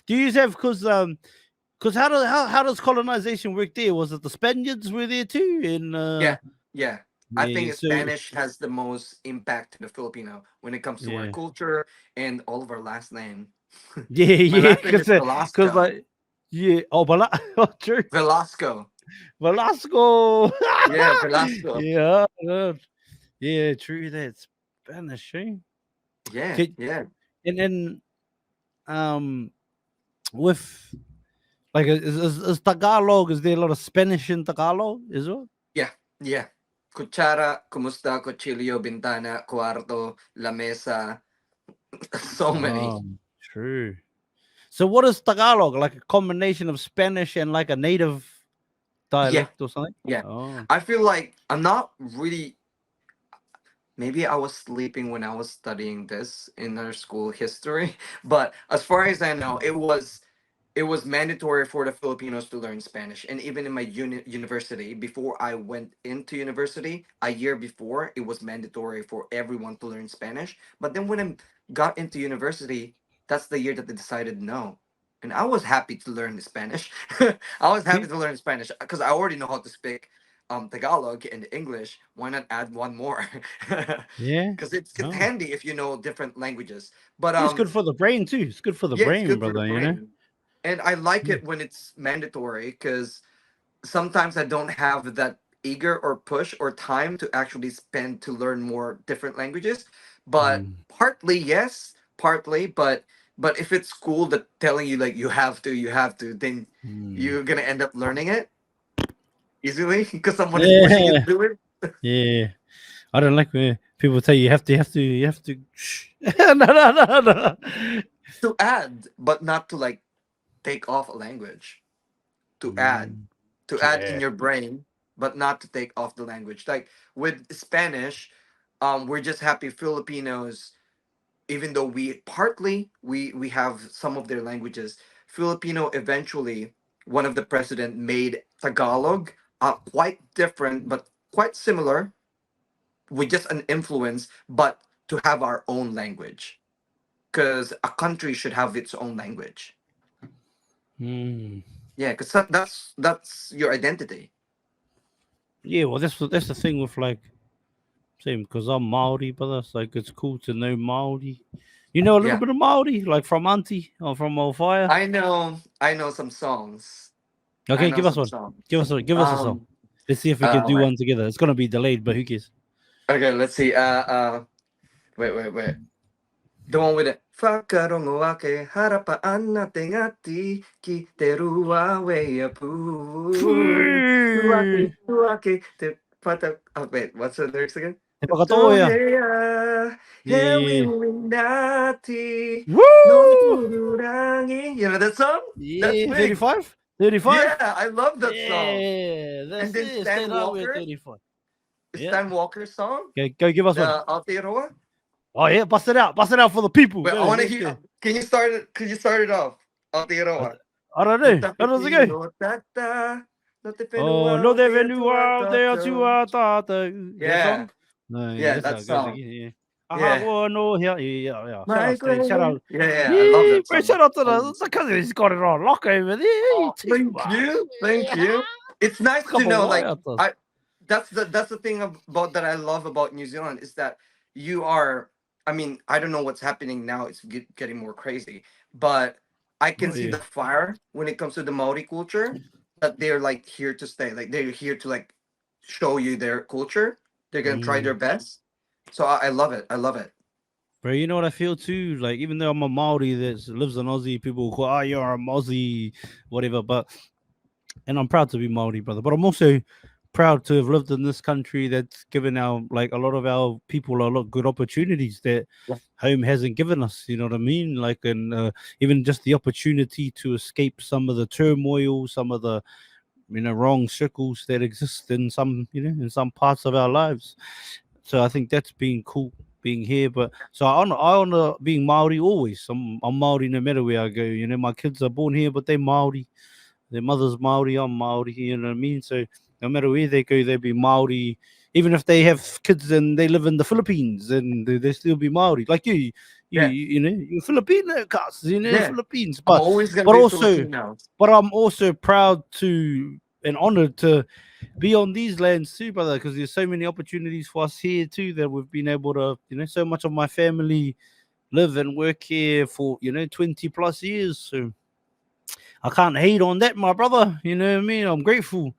Do you have because how does colonization work there? Was it the Spaniards were there too? And Yeah, yeah. I yeah, think so Spanish has the most impact to the Filipino when it comes to our yeah, culture and all of our last name. yeah, My yeah, last name is because Velasco. like yeah, oh, oh, true, Velasco. Velasco, Yeah, Velasco. yeah, yeah, true. That's Spanish, eh? Yeah, Okay, yeah, and then um with like is Tagalog? Is there a lot of Spanish in Tagalog? Is it? yeah, yeah. Cuchara, kumusta, cuchillo, bintana, cuarto, la mesa. So many. Oh, true. So what is Tagalog? Like a combination of Spanish and like a native Yeah, dialect or something? yeah. Oh. I feel like I'm not really. Maybe I was sleeping when I was studying this in our school history, but as far as I know, it was mandatory for the Filipinos to learn Spanish. And even in my university, before I went into university, a year before, it was mandatory for everyone to learn Spanish. But then when I got into university, that's the year that they decided no. And I was happy to learn Spanish. I was happy Okay. to learn Spanish because I already know how to speak Tagalog and English. Why not add one more? Yeah. Because it's Oh. handy if you know different languages. But It's good for the brain too. It's good for the yeah, it's brain, good for the brother, you know? brain. And I like Yeah. it when it's mandatory because sometimes I don't have that eager or push or time to actually spend to learn more different languages. But Mm, partly yes, partly, but if it's school that telling you like you have to, then mm. you're gonna end up learning it easily because someone is pushing you to Yeah. do it. Yeah. I don't like when people tell you you have to shh. No, no, no, no. To add, but not to like take off a language. To add, Mm, in yeah. your brain, but not to take off the language. Like with Spanish, we're just happy Filipinos, even though we have some of their languages. Filipino eventually, one of the president made Tagalog quite different, but quite similar, with just an influence, but to have our own language. Because a country should have its own language. Mm. Yeah, because that's your identity. Yeah, well that's the thing with like same because I'm Maori, but that's like it's cool to know Maori. You know a little Yeah. bit of Maori, like from Auntie or from Old Fire. I know some songs. I Okay, know give us some one. songs. Give us a song. Um Let's see if we can do wait. one together. It's gonna be delayed, but who cares? Okay, let's see. Wait. The one with it. Whakarongo ake harapaan nating ati kiteru wa weapu. Phew. Tuake te pata. Oh, wait, what's the lyrics again? Te So whakatoa. heya Yeah, he yeah. winati no Woo! tururangi. You know that song? That's Yeah, big. 35? 35? Yeah, I love that song. Yeah, And that's then it. Stay Stan down with Walker, 35. Yeah. Stan Walker's song, Okay, go give us one. the Aotearoa. Oh yeah, bust it out. Bust it out for the people. But Go, I want to let's hear. go. Can you start it? Could you start it off? I, Aotearoa. I don't know. How does it Utapiti go? no tata, no te Oh, no whenua, te te venua, te atua. atua tata. That Yeah, song? No, yeah, yeah, that's how that it goes song. again. Yeah. Aha, Yeah, well, no, yeah, yeah, yeah. Shout my out, Steve. Shout way. out. Yeah, I love Yeah, that bro, song. shout out to I love that the song. cousin. He's got it on lock over there. Hey, Oh, team, thank you, thank yeah. you. It's nice A to couple know, of like wires. I. That's the thing about that I love about New Zealand is that you are. I mean, I don't know what's happening now. It's getting more crazy, but I can Oh see yeah. the fire when it comes to the Maori culture. That they're like here to stay. Like they're here to like show you their culture. They're gonna try their Mm. best. So I love it. I love it. Bro, you know what I feel too? Like, even though I'm a Maori that lives in Aussie, people call, oh, you're a Aussie, whatever. But, and I'm proud to be Maori, brother. But I'm also proud to have lived in this country that's given our, like, a lot of our people a lot of good opportunities that Yeah. home hasn't given us. You know what I mean? Like, and even just the opportunity to escape some of the turmoil, some of the, wrong circles that exist in some, in some parts of our lives. So I think that's been cool being here. But so I honor being Maori always. I'm Maori no matter where I go. My kids are born here, but they're Maori. Their mother's Maori, I'm Maori. You know what I mean? So no matter where they go, they'll be Maori. Even if they have kids and they live in the Philippines, and they still be Maori. Like Yeah. you're Filipino, cuz, Yeah. Philippines. I'm But always gonna but be also, Filipino. but I'm also proud to and honored to be on these lands too, brother, because there's so many opportunities for us here too that we've been able to, so much of my family live and work here for, 20 plus years. So I can't hate on that, my brother. You know what I mean? I'm grateful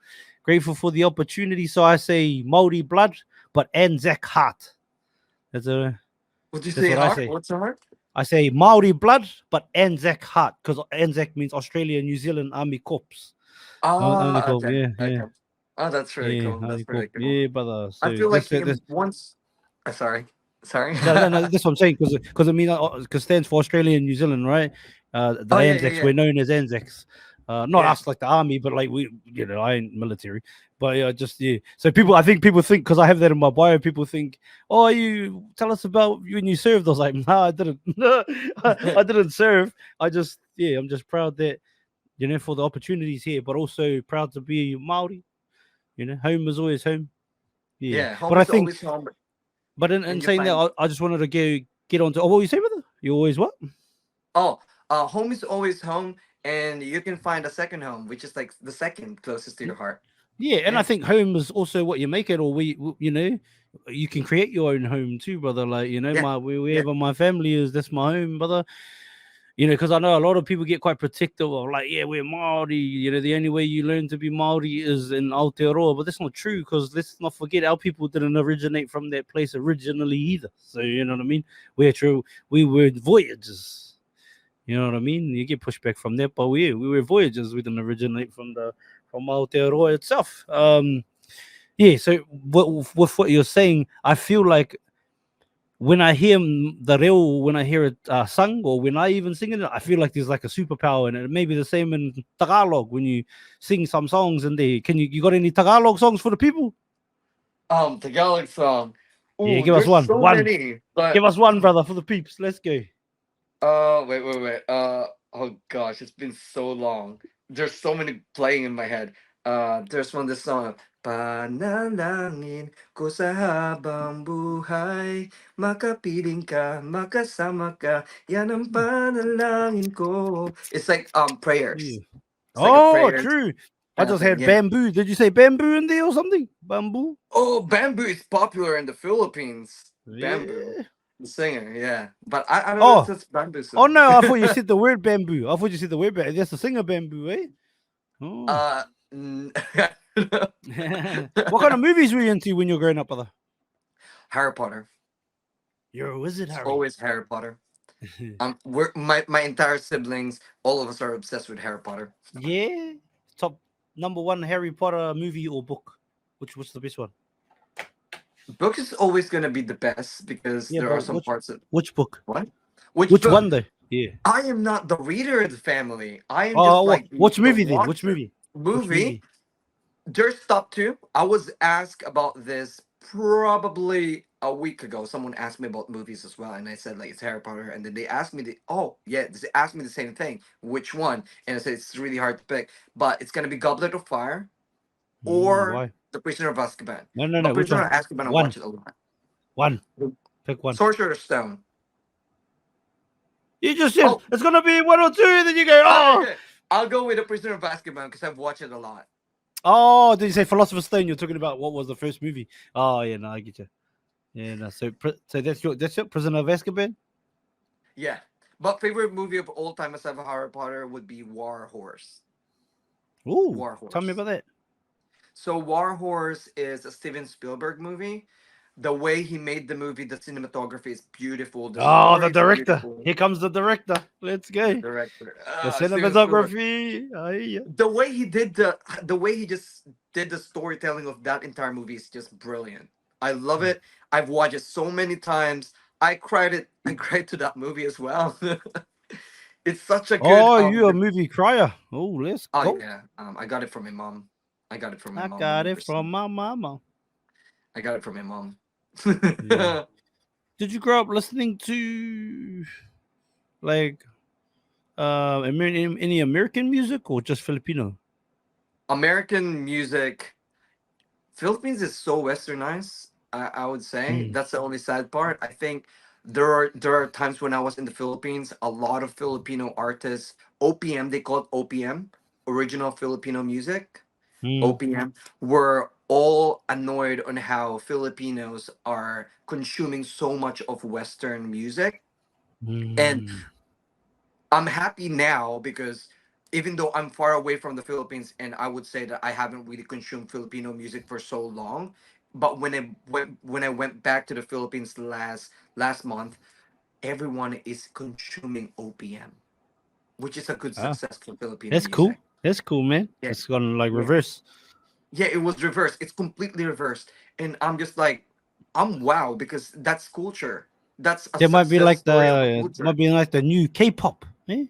for the opportunity. So I say Maori blood, but Anzac heart. That's a Would you that's say what I heart? say. What's the heart? I say Maori blood, but Anzac heart, because Anzac means Australia New Zealand Army Corps. Army Ah, Corps, okay. yeah, yeah, Okay. Oh, that's really yeah, cool. Army That's Corps, really cool. yeah, brother. I So feel like this him this once. Sorry. Sorry. No, no, no. That's what I'm saying because I mean, because stands for Australia and New Zealand, right? The Oh yeah, yeah, Anzacs, yeah, we're known as Anzacs. Not yeah. us like the army, but like we, I ain't military, but just yeah. So I think people think because I have that in my bio, people think, oh, you tell us about when you served. I was like, nah, I didn't. No, I didn't serve. I'm just proud that for the opportunities here, but also proud to be Maori. Home is always home. Yeah, Yeah. but Home I is think always home, but in and you saying that, find I just wanted to get on to. Oh, what were you saying, brother? You always what? oh, home is always home, and you can find a second home, which is like the second closest to Y- your heart. Yeah, and I Yeah. think home is also what you make it, or you can create your own home too, brother. Like Yeah. Yeah. wherever my family is, that's my home, brother. Because I know a lot of people get quite protective of like, yeah, we're Maori. The only way you learn to be Maori is in Aotearoa, but that's not true because let's not forget our people didn't originate from that place originally either. So you know what I mean? We're true. We were voyagers. You know what I mean? You get pushback from that, but we were voyagers. We didn't originate from Aotearoa itself. Yeah. So with what you're saying, I feel like when I hear the reo, when I hear it sung, or when I even sing it, I feel like there's like a superpower, and it may be the same in Tagalog when you sing some songs. And you got any Tagalog songs for the people? Tagalog song. Yeah, Ooh, give us there's one, so many, give but us one, brother, for the peeps. Let's go. wait, wait, wait. Oh gosh, it's been so long. There's so many playing in my head. There's one this song. Panalangin ko sa habang buhay, makapiling ka, makasama ka, yan ang panalangin ko. It's like Yeah. prayers. It's like a Oh, prayer true. I kind of just thing. had Yeah. bamboo. Did you say bamboo in there or something? Bamboo? Oh, bamboo is popular in the Philippines. Bamboo, Yeah. the singer. Yeah, but I don't know if Oh, that's bamboo oh song. no! I thought you said the word bamboo. I thought you said the word bamboo. That's the singer bamboo, eh? Oh. uh, I don't know. What kind of movies were you into when you were growing up, brother? Harry Potter. You're a wizard, It's Harry. always Harry Potter. We're my entire siblings. All of us are obsessed with Harry Potter. Yeah. Top number one Harry Potter movie or book? What's the best one? Book is always gonna be the best because Yeah, there are but some parts of which book? what? Which Which book? one though? Yeah. I am not the reader of the family. I am just Oh, like which the movie then? Which watcher. movie? Which Movie. movie? There's top two. I was asked about this probably a week ago. Someone asked me about movies as well, and I said like it's Harry Potter, and then they asked me they asked me the same thing, which one? And I said it's really hard to pick, but it's gonna be Goblet of Fire or Why? The Prisoner of Azkaban. No, no, But no. Which Prisoner one? of Azkaban, I One. watch it a lot. One. Pick one. Sorcerer's Stone. You just said Oh, it's gonna be one or two, and then you go, oh, okay. I'll go with The Prisoner of Azkaban because I've watched it a lot. oh. Did you say Philosopher's Stone? You're talking about what was the first movie? Oh, yeah, no, I get you. Yeah, no, so that's your Prisoner of Azkaban. Yeah. But favorite movie of all time aside from Harry Potter would be War Horse. Ooh, War tell me Horse. about that. So War Horse is a Steven Spielberg movie. The way he made the movie, the cinematography is beautiful. The Oh, the story is director. beautiful. Here comes the director. Let's The go. director, The Steven Spielberg. cinematography. Aye. The way he did the way he just did the storytelling of that entire movie is just brilliant. I love it. I've watched it so many times. I cried to that movie as well. It's such a good Oh, you a movie crier. Oh, let's oh go. yeah. I got it from my mom. I got it from my I mom got it from 100%. my mama. I got it from my mom. Yeah. Did you grow up listening to like any American music or just Filipino? American music. Philippines is so westernized. I would say Mm, that's the only sad part. I think there are times when I was in the Philippines, a lot of Filipino artists, OPM, they call it OPM, original Filipino music, mm, OPM, were all annoyed on how Filipinos are consuming so much of Western music. And mm. I'm happy now because even though I'm far away from the Philippines and I would say that I haven't really consumed Filipino music for so long, but when I went back to the Philippines last month, everyone is consuming OPM, which is a good Ah, success for Filipino that's cool. music. That's cool, man. Yeah, It's gonna like yeah, reverse. yeah. It was reversed. It's completely reversed, and I'm just like, I'm wow because that's culture. That's a They might be success like story of a might culture. be like the new K-pop. Eh?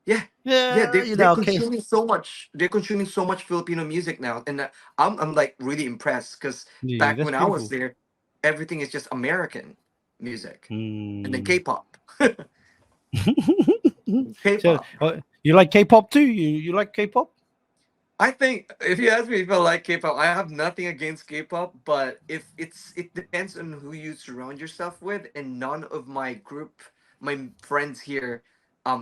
Yeah, yeah, Yeah, they're okay. consuming so much. They're consuming so much Filipino music now, and I'm like really impressed because Yeah, back that's when I was beautiful. there, everything is just American music, and then Mm. K-pop, So, K-pop. you like K-pop too? You like K-pop? I think if you ask me if I like K-pop, I have nothing against K-pop, but if it depends on who you surround yourself with, and none of my group, my friends here,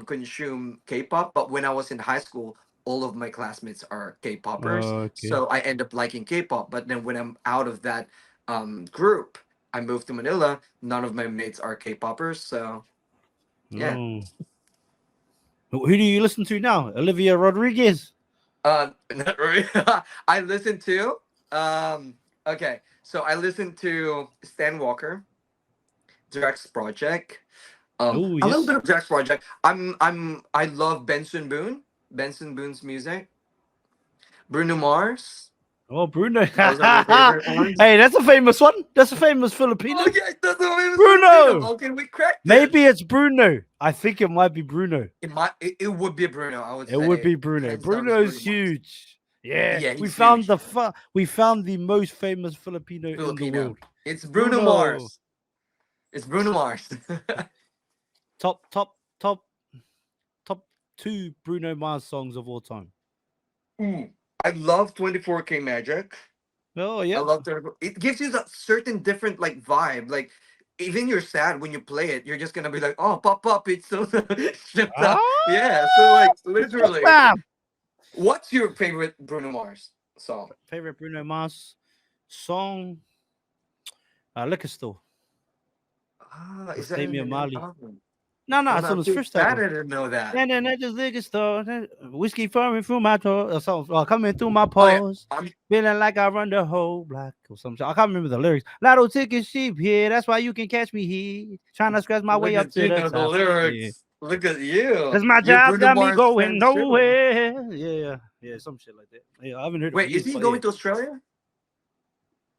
consume K-pop. But when I was in high school, all of my classmates are K-poppers, Okay. so I end up liking K-pop. But then when I'm out of that group, I moved to Manila. None of my mates are K-poppers, so yeah. Oh. Who do you listen to now? Olivia Rodriguez. Not really. I listen to okay, so I listen to Stan Walker, Drax Project, Oh a little yes. bit of Drax Project. I love Benson Boone, Benson Boone's music, Bruno Mars. Oh, Bruno. Those are my favorite ones. Hey, that's a famous one. That's a famous Oh Filipino. yeah, that's the famous Filipino. Bruno. Okay, we cracked it. Maybe it's Bruno. I think it might be Bruno. It would be Bruno. I would It would say be Bruno. hands down is Bruno's Bruno Mars. huge. Yeah, Yeah, we he's found huge. we found the most famous Filipino in the Filipino. world. It's Bruno Bruno. Mars. It's Bruno Mars. Top top top top two Bruno Mars songs of all time. Mm. I love 24K Magic. Oh I yeah. love 24. It gives you that certain different like vibe. Like even you're sad when you play it, you're just gonna be like, oh, pop pop, it's so shipped Ah, up. Yeah. So like yes, literally, ma'am. what's your favorite Bruno Mars song? Favorite Bruno Mars song? Liquor Store. Ah, is With that in the Damian new Marley. album? No, no, Oh it's no, on his too first bad album. I didn't know that. And then at the liquor store, whiskey pouring through my toe, or something, or coming through my Oh yeah, pores, feeling like I run the whole block or something. I can't remember the lyrics. Lotto ticket sheep here, that's why you can catch me here, trying to scratch my look way up at to you the know the top. Yeah, lyrics. Look at you. cause my You're job Bruno got me Mars going fan too. nowhere. Yeah, yeah, some shit like that. Yeah, I haven't heard it for Wait, is years, he but yeah. going to Australia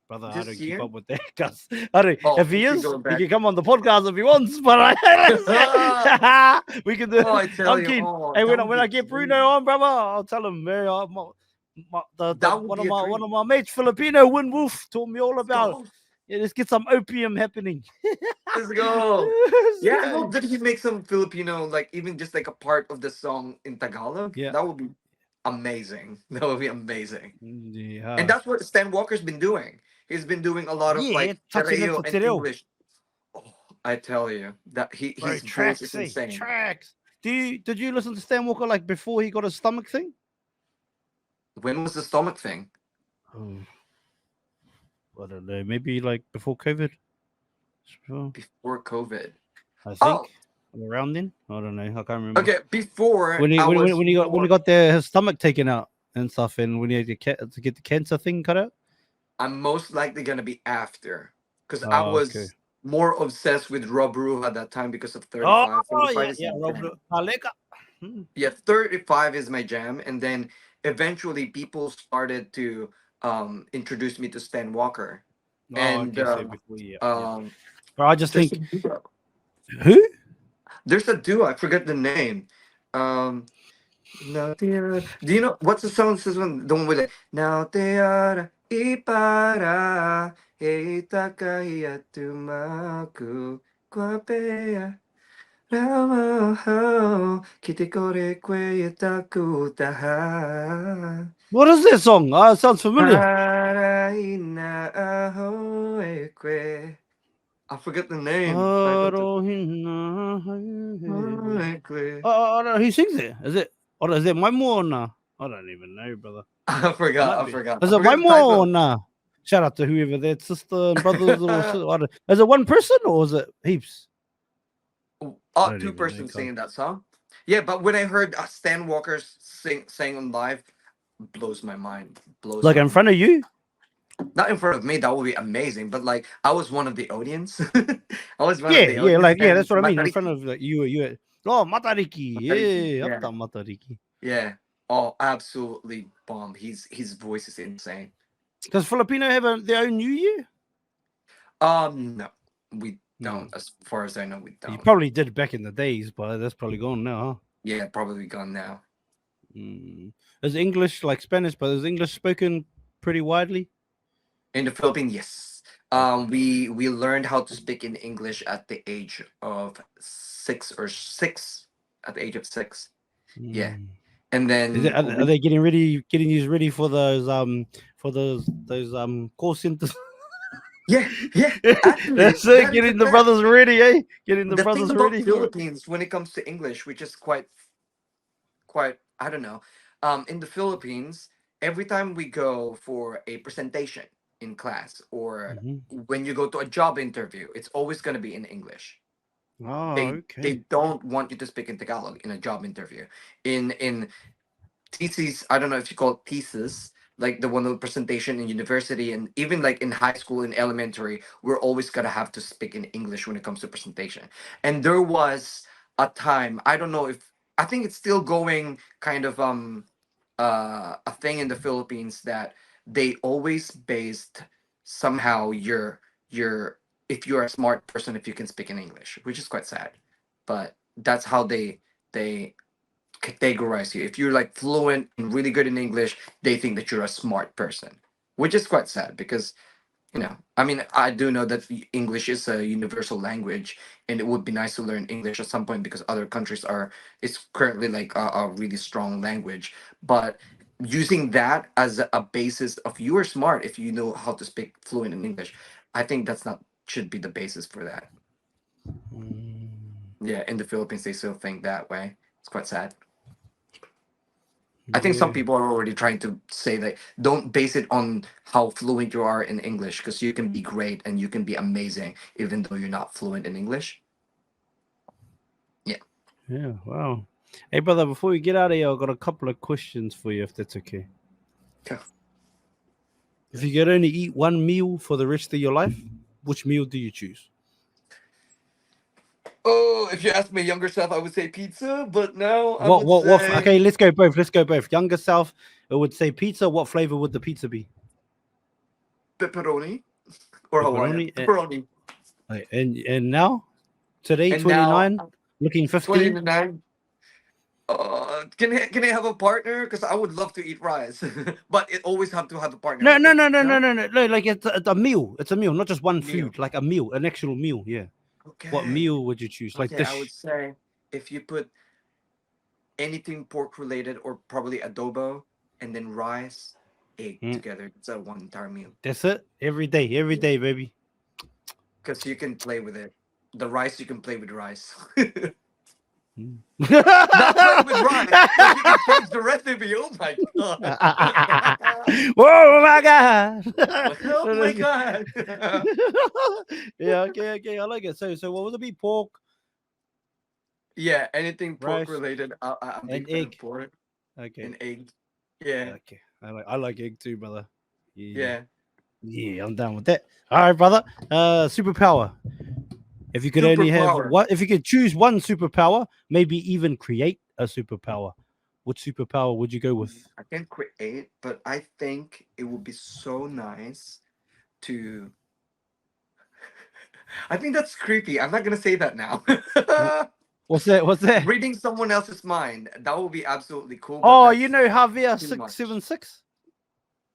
Brother, I this don't keep year? up with that. Cause I don't. Oh, If he is he is, going he back? can come on the podcast if he wants. But I, we can do. Oh, I tell I'm you, keen. oh, Hey, that when would when be a I get Bruno dream. on, brother, I'll tell him, man. The That would be a one dream. of my mates, Filipino Win Wolf, told me all Let's about it. go. Yeah, let's get some opium happening. Let's go. Let's Yeah, I go. hope that he makes some Filipino, like even just like a part of the song in Tagalog. Yeah. That would be amazing. That would be amazing. And Yeah. that's what Stan Walker's been doing. He's been doing a lot of Yeah, like touching it Tereo for and Tiril. English. Oh, I tell you that Bro, his voice tracks, is eh? insane. Tracks. Did you listen to Stan Walker like before he got a stomach thing? When was the stomach thing? Oh, I don't know. Maybe like before COVID. Sure. Before COVID. I Oh, think around then. I don't know. I can't remember. okay. Before When he I was when he more. got his stomach taken out and stuff, and when he had to get the cancer thing cut out. I'm most likely gonna be after, because I Oh, okay. was more obsessed with Rob Ru at that time because of Oh, 35. 35 yeah, is yeah, my Rob jam. Paleka. Hmm. Yeah, 35 is my jam, and then eventually people started to introduce me to Stan Walker, Oh, and okay. So before, yeah, yeah. um, But I just there's a think duo. who? There's a duo. I forget the name. Um, Now they are. Do you know what's the song? This one, the one with it. Now they are ipara heitakaya tumaku kwapea rama ho kitikore kwe taku taha What is that song? Ah, it sounds familiar. haraina aho ekwe. I forget the name. I got to. Arohina. Oh, ekwe. Oh, no, he sings it. Is it? Or is it Maimo or nah? I don't even know, brother. I It forgot. might I be. forgot. I Is it forgot the Maimo or title. nah? Shout out to whoever that sister and brothers or sister. Is it one person or is it heaps? I don't Two even know, person cuz. singing that song. Yeah, but when I heard Stan Walker sing on live, blows my mind. Blows Like my in front of mind. you? Not in front of me, that would be amazing. But like, I was one of the audience. I was one of Yeah, the yeah, audience, like yeah, and that's what I mean. In front Matariki, of like you. Oh, Matariki. Matariki, Yeah, up yeah, that Matariki. yeah. Oh, absolutely bomb. His voice is insane. Does Filipino have their own New Year? No, we Hmm. don't. As far as I know, we You don't. probably did back in the days, but that's probably gone now, Yeah, probably gone now. huh? Mm. Is English like Spanish, but is English spoken pretty widely? In the Philippines, yes. Okay. We learned how to speak in English at the age of 6. At the age of 6, yeah. Mm. And Is it, then are they getting you ready for those call centers? yeah, yeah. Actually, That's it. that is a Getting the fact. brothers ready, eh? Getting the The thing brothers about ready for it. Philippines when it comes to English, which is quite I don't know. In the Philippines, every time we go for a presentation in class or Hmm. when you go to a job interview, it's always going to be in English. Oh, They okay. don't want you to speak in Tagalog in a job interview. In thesis, I don't know if you call it thesis, like the one with presentation in university and even like in high school and elementary, we're always gonna have to speak in English when it comes to presentation. And there was a time, I don't know if I think it's still going kind of a thing in the Philippines that they always based somehow your if you're a smart person if you can speak in English, which is quite sad. But that's how they categorize you. If you're like fluent and really good in English, they think that you're a smart person, which is quite sad because I mean, I do know that English is a universal language, and it would be nice to learn English at some point because other countries are. It's currently like a really strong language, but using that as a basis of you are smart if you know how to speak fluent in English, I think that's not should be the basis for that. Mm, Yeah, in the Philippines, they still think that way. It's quite sad. I think some yeah. people are already trying to say that don't base it on how fluent you are in English because you can be great and you can be amazing even though you're not fluent in English. Yeah. Yeah. Wow. Hey, brother. Before we get out of here, I've got a couple of questions for you, if that's okay. Okay. If you could only eat one meal for the rest of your life, which meal do you choose? Oh, if you ask my younger self, I would say pizza, but now I What? would What? What? say Okay, let's go both. Let's go both. Younger self, it would say pizza. What flavor would the pizza be? pepperoni or Hawaiian Pepperoni. pepperoni. And now, today, And now 29, looking 15. 29. Can I have a partner? Because I would love to eat rice, but it always have to have a partner. No, But no, if no, no, no, no no, no, no. Like it's a meal. It's a meal, not just one meal, food. Like a meal, an actual meal. Yeah. What okay, meal would you choose? Like okay, I would dish. say if you put anything pork related or probably adobo and then rice, egg Mm, together. It's a one entire meal that's it. Every day, baby. because you can play with it. The rice you can play with rice. Not flirting with rice, but you can change the recipe. Oh my god! Whoa, my God. Oh my god! Yeah, okay. I like it. So what would it be? Pork, Yeah, anything pork rice, related. I'm a and big fan of egg. pork Okay. and egg. Yeah, Okay. I like egg too, brother. Yeah. yeah. Yeah, I'm down with that. All right, brother. Superpower. If you could only have Superpower. what if you could choose one superpower, maybe even create a superpower, what superpower would you go with? I can create, but I think it would be so nice to. I think that's creepy. I'm not gonna say that now. Wh- What's that? What's that? Reading someone else's mind, that would be absolutely cool, but Oh, you that's know Javier too six much. seven six.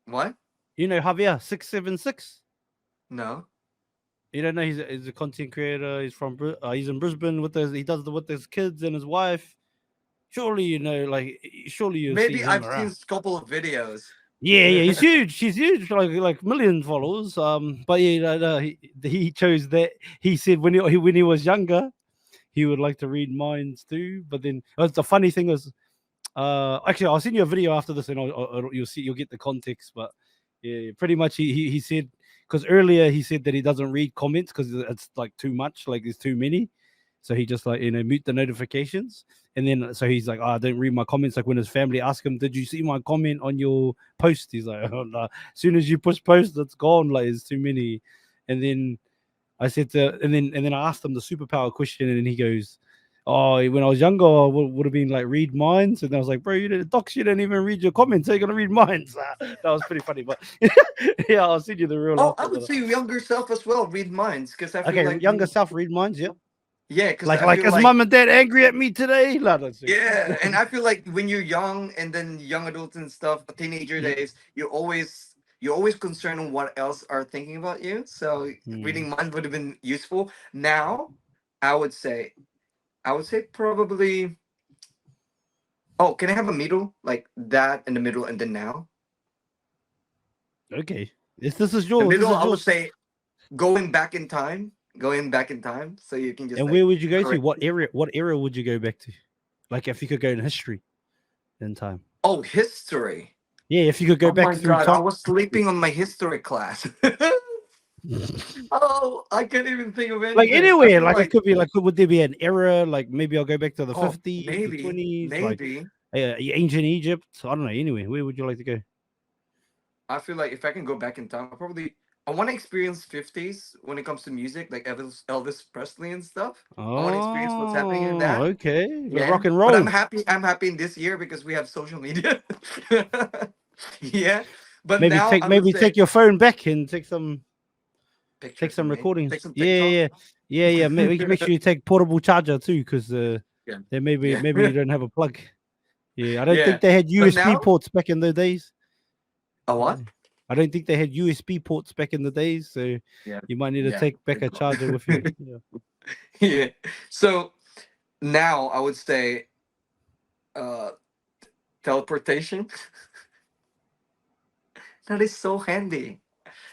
What? You know Javier 676. No. You don't know he's a content creator. He's from he's in Brisbane with his he does the with his kids and his wife. Surely you know like surely you've seen Maybe him I've seen around. a couple of videos. Yeah, he's huge. He's huge, like million followers. But yeah, no, he chose that. He said when he was younger, he would like to read minds too. But then the funny thing is, actually, I'll send you a video after this, and you'll get the context. But yeah, pretty much he said because earlier he said that he doesn't read comments because it's like too much, like there's too many. So he just like mute the notifications, and then so he's like, oh, I don't read my comments. Like when his family ask him, "Did you see my comment on your post?" He's like, "Oh no." As soon as you push post, it's gone. Like it's too many. And then I said and then I asked him the superpower question, and he goes, "Oh, when I was younger, I would have been like read minds." And I was like, "Bro, you didn't docs, you didn't even read your comments. How you gonna read minds?" That was pretty funny, but yeah, I'll send you the real Oh, I after, would brother. say younger self as well. Read minds, because I feel Okay, like younger self read minds, yeah. yeah, because Like I like feel is like mum and dad angry at me today? No, that's it. yeah, and I feel like when you're young and then young adults and stuff, teenager Yeah. days, you're always concerned on what else are thinking about you. So Hmm. reading minds would have been useful. Now, I would say, I would say probably. Oh, can I have a middle like that in the middle and then now? Okay. This is The yours. This middle, is I would yours. say going back in time, so you can just And like where would you go to? correct. What era would you go back to? Like if you could go in history in time. Oh, history. Yeah, if you could go Oh back my through god, I time. was sleeping on my history class. Oh, I can't even think of Like anything. I anywhere, feel like it like, could be like would there be an era? Like maybe I'll go back to the oh, 50s, the maybe, 20s, like maybe. ancient Egypt. I don't know. Anyway, where would you like to go? I feel like if I can go back in time, I want to experience 50s when it comes to music, like Elvis Presley and stuff. I want to experience what's happening in Oh, that. okay. The Yeah, rock and but I'm roll. happy. I'm happy in this year because we have social media. Yeah, but Maybe now take I would maybe say take your phone back and take pictures of some me. Take recordings. some Yeah, TikTok. yeah, yeah. Make sure you take portable charger too, because Yeah, then maybe yeah, you don't have a plug. Yeah, I don't yeah. think they had But USB now, ports back in the days. a Yeah. what? I don't think they had USB ports back in the days, so Yeah, you might need to yeah. take back Good a call. charger with you. Yeah. Yeah. So now I would say uh teleportation. That is so handy.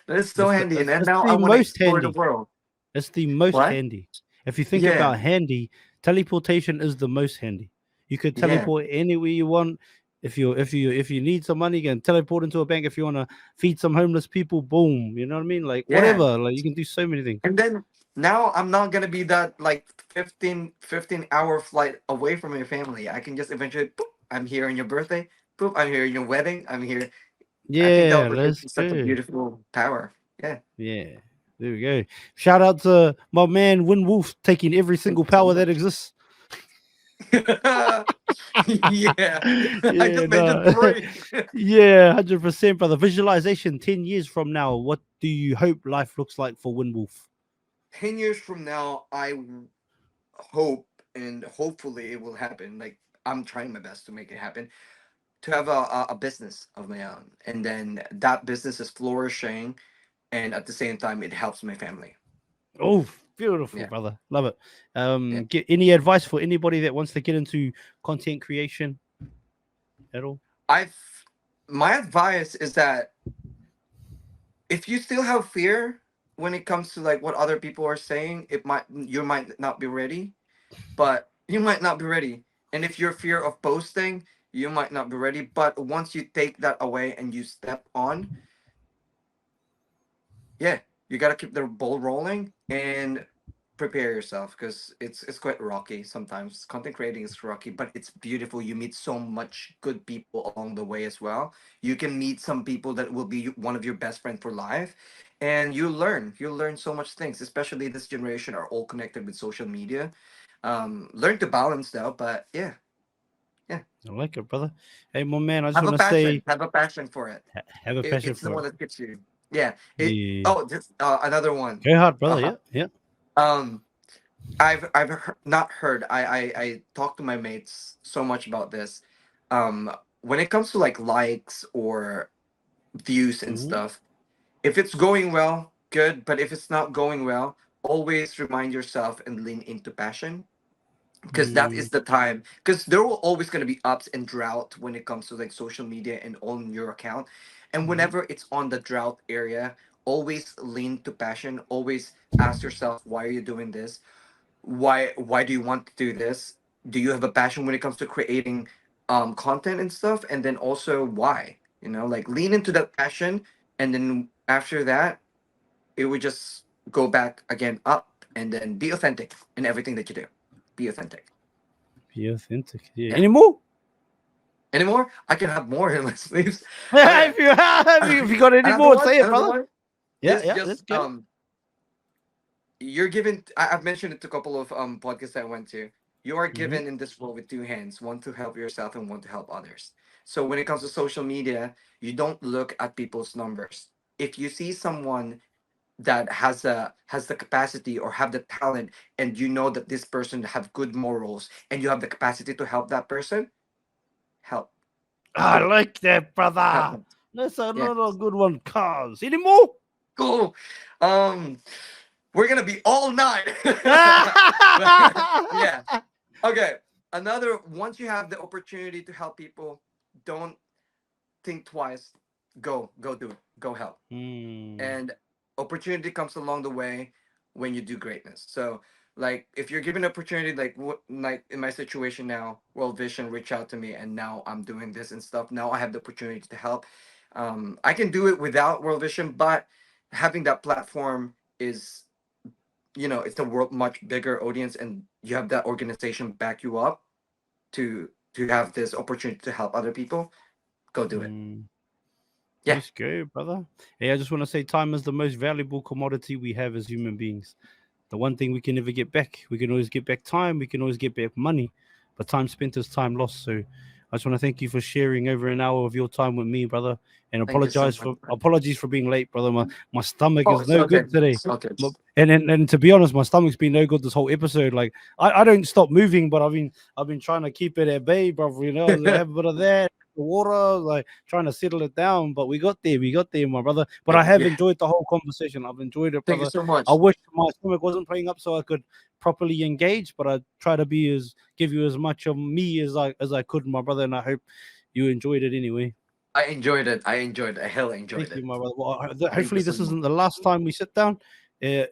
That is so handy. And then It's now I the want to most explore the handy. world. It's the most What? handy. If you think Yeah. about handy, teleportation is the most handy. You could Yeah. teleport anywhere you want. If you need some money, you can teleport into a bank. If you want to feed some homeless people, boom. You know what I mean? Like Yeah. whatever. Like you can do so many things. And then now I'm not gonna be that like 15 hour flight away from your family. I can just eventually boop, I'm here on your birthday. Boop, I'm here in your wedding. I'm here. I think Yeah, teleportation let's is such a go. beautiful power. Yeah. Yeah, there we go. Shout out to my man Win Wolf taking every Thank single you so power that much. exists. Yeah. I Yeah, just mentioned no. three. Yeah, 100%, brother. Visualization 10 years from now. What do you hope life looks like for Win Wolf? 10 years from now, hope and hopefully it will happen. Like I'm trying my best to make it happen. To have a business of my own, and then that business is flourishing, and at the same time, it helps my family. Oh, beautiful, Yeah, brother. Love it. yeah. Get any advice for anybody that wants to get into content creation at all? I've My advice is that if you still have fear when it comes to like what other people are saying, you might not be ready. But you might not be ready. And if you're fear of posting, you might not be ready. But once you take that away and you step on, yeah, you got to keep the ball rolling and prepare yourself because it's quite rocky sometimes. Content creating is rocky, but it's beautiful. You meet so much good people along the way as well. You can meet some people that will be one of your best friend for life, and you learn so much things. Especially this generation are all connected with social media. Learn to balance though, but yeah, yeah. I like it, brother. Hey, my man, I just Have want a to say, passion. Have a passion for it. have a passion It's the for one it. that gets you. Yeah. It. Yeah. Oh, just another one. Go hard, brother. Uh, Yeah, yeah. um, not heard. I talked to my mates so much about this. When it comes to like likes or views and Mm-hmm. stuff, if it's going well, good. But if it's not going well, always remind yourself and lean into passion because that Mm, is the time. Because there will always going to be ups and drought when it comes to like social media and on your account, and mm-hmm. whenever it's on the drought area, always lean to passion. Always ask yourself, why are you doing this? Why do you want to do this? Do you have a passion when it comes to creating content and stuff? And then also why, like lean into that passion, and then after that it would just go back again up, and then be authentic in everything that you do. Be authentic. Be authentic. Yeah. Yeah. Any more? Anymore, I can have more in my sleeves. Okay. if you have, if you got any Another more, one, say it, another brother. one Yeah, is yeah. Let's just get it. you're given. I've mentioned it to a couple of podcasts I went to. You are Mm-hmm. given in this world with two hands, one to help yourself and one to help others. So when it comes to social media, you don't look at people's numbers. If you see someone that has the capacity or have the talent, and you know that this person have good morals, and you have the capacity to help that person, help I like that, help brother. them. That's Yeah, another good one. Cars. Any more? cool. Um, we're gonna be all night. Yeah. Okay. Another, once you have the opportunity to help people, don't think twice. Go do it. Go help. Hmm. And opportunity comes along the way when you do greatness. So like if you're given opportunity, like what, like in my situation now, World Vision reached out to me, and now I'm doing this and stuff. Now I have the opportunity to help. I can do it without World Vision, but having that platform is, it's a world much bigger audience, and you have that organization back you up to have this opportunity to help other people. Go do it. Hmm. Yeah. Let's go, brother. Hey, I just want to say time is the most valuable commodity we have as human beings. The one thing we can never get back. We can always get back time, we can always get back money, but time spent is time lost. So I just want to thank you for sharing over an hour of your time with me, brother. And Thank you so apologize much. for apologies for being late, brother. My stomach Oh, is it's no okay. good today. It's okay. And to be honest, my stomach's been no good this whole episode. Like I don't stop moving, but I've been trying to keep it at bay, brother. Have a bit of that, the water, like trying to settle it down. But we got there, my brother. But I have Yeah. enjoyed the whole conversation. I've enjoyed it, Thank you brother. so I much. wish my stomach wasn't playing up so I could properly engage, but I try to give you as much of me as I could, my brother, and I hope you enjoyed it anyway. I enjoyed it. I enjoyed it. I hell enjoyed Thank you, it. my brother. Well, Thank you hopefully so this much. isn't the last time we sit down,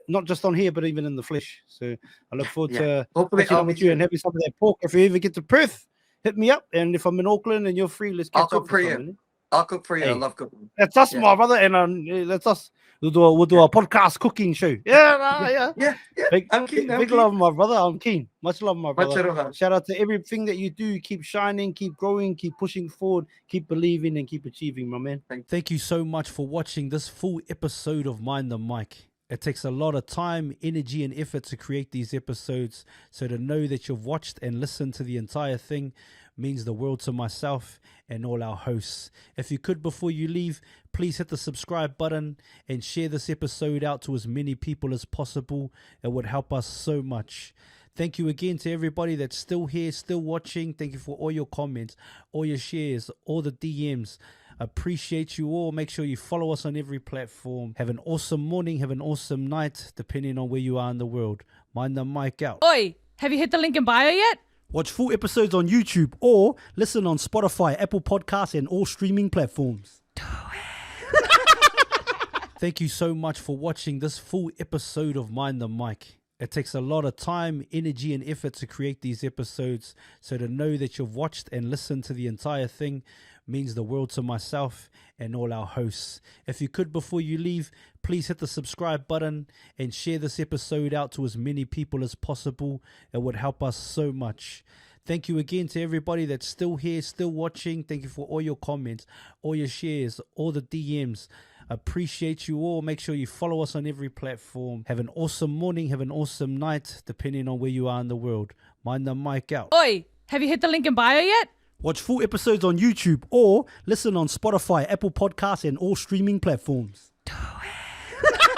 not just on here, but even in the flesh. So I look Yeah. forward Yeah. to Hopefully catching I'll up be with you and soon. having some of that pork. If you ever get to Perth, hit me up, and if I'm in Auckland and you're free, let's I'll catch up cook for for you. something. I'll cook for you. I Hey, love cooking. that's us, Yeah. my brother, and that's us. We'll do Yeah. a podcast cooking show. Yeah, nah, Yeah. yeah. Yeah. Yeah. Big, I'm keen. big, I'm big keen. love, my brother. I'm keen. Much love, my Much brother. aloha. Shout out to everything that you do. Keep shining, keep growing, keep pushing forward, keep believing, and keep achieving, my man. Thank Thank you so much for watching this full episode of Mind the Mic. It takes a lot of time, energy, and effort to create these episodes. So to know that you've watched and listened to the entire thing means the world to myself and all our hosts. If you could, before you leave, please hit the subscribe button and share this episode out to as many people as possible. It would help us so much. Thank you again to everybody that's still here, still watching. Thank you for all your comments, all your shares, all the DMs. Appreciate you all. Make sure you follow us on every platform. Have an awesome morning, have an awesome night, depending on where you are in the world. Mind the mic out. Oi, have you hit the link in bio yet? Watch full episodes on YouTube or listen on Spotify, Apple Podcasts, and all streaming platforms. Thank you so much for watching this full episode of Mind the Mic. It takes a lot of time, energy, and effort to create these episodes. So to know that you've watched and listened to the entire thing means the world to myself and all our hosts. If you could, before you leave, please hit the subscribe button and share this episode out to as many people as possible. It would help us so much. Thank you again to everybody that's still here, still watching. Thank you for all your comments, all your shares, all the DMs. Appreciate you all. Make sure you follow us on every platform. Have an awesome morning, have an awesome night, depending on where you are in the world. Mind the mic out. Oi, have you hit the link in bio yet? Watch full episodes on YouTube or listen on Spotify, Apple Podcasts, and all streaming platforms. Do it.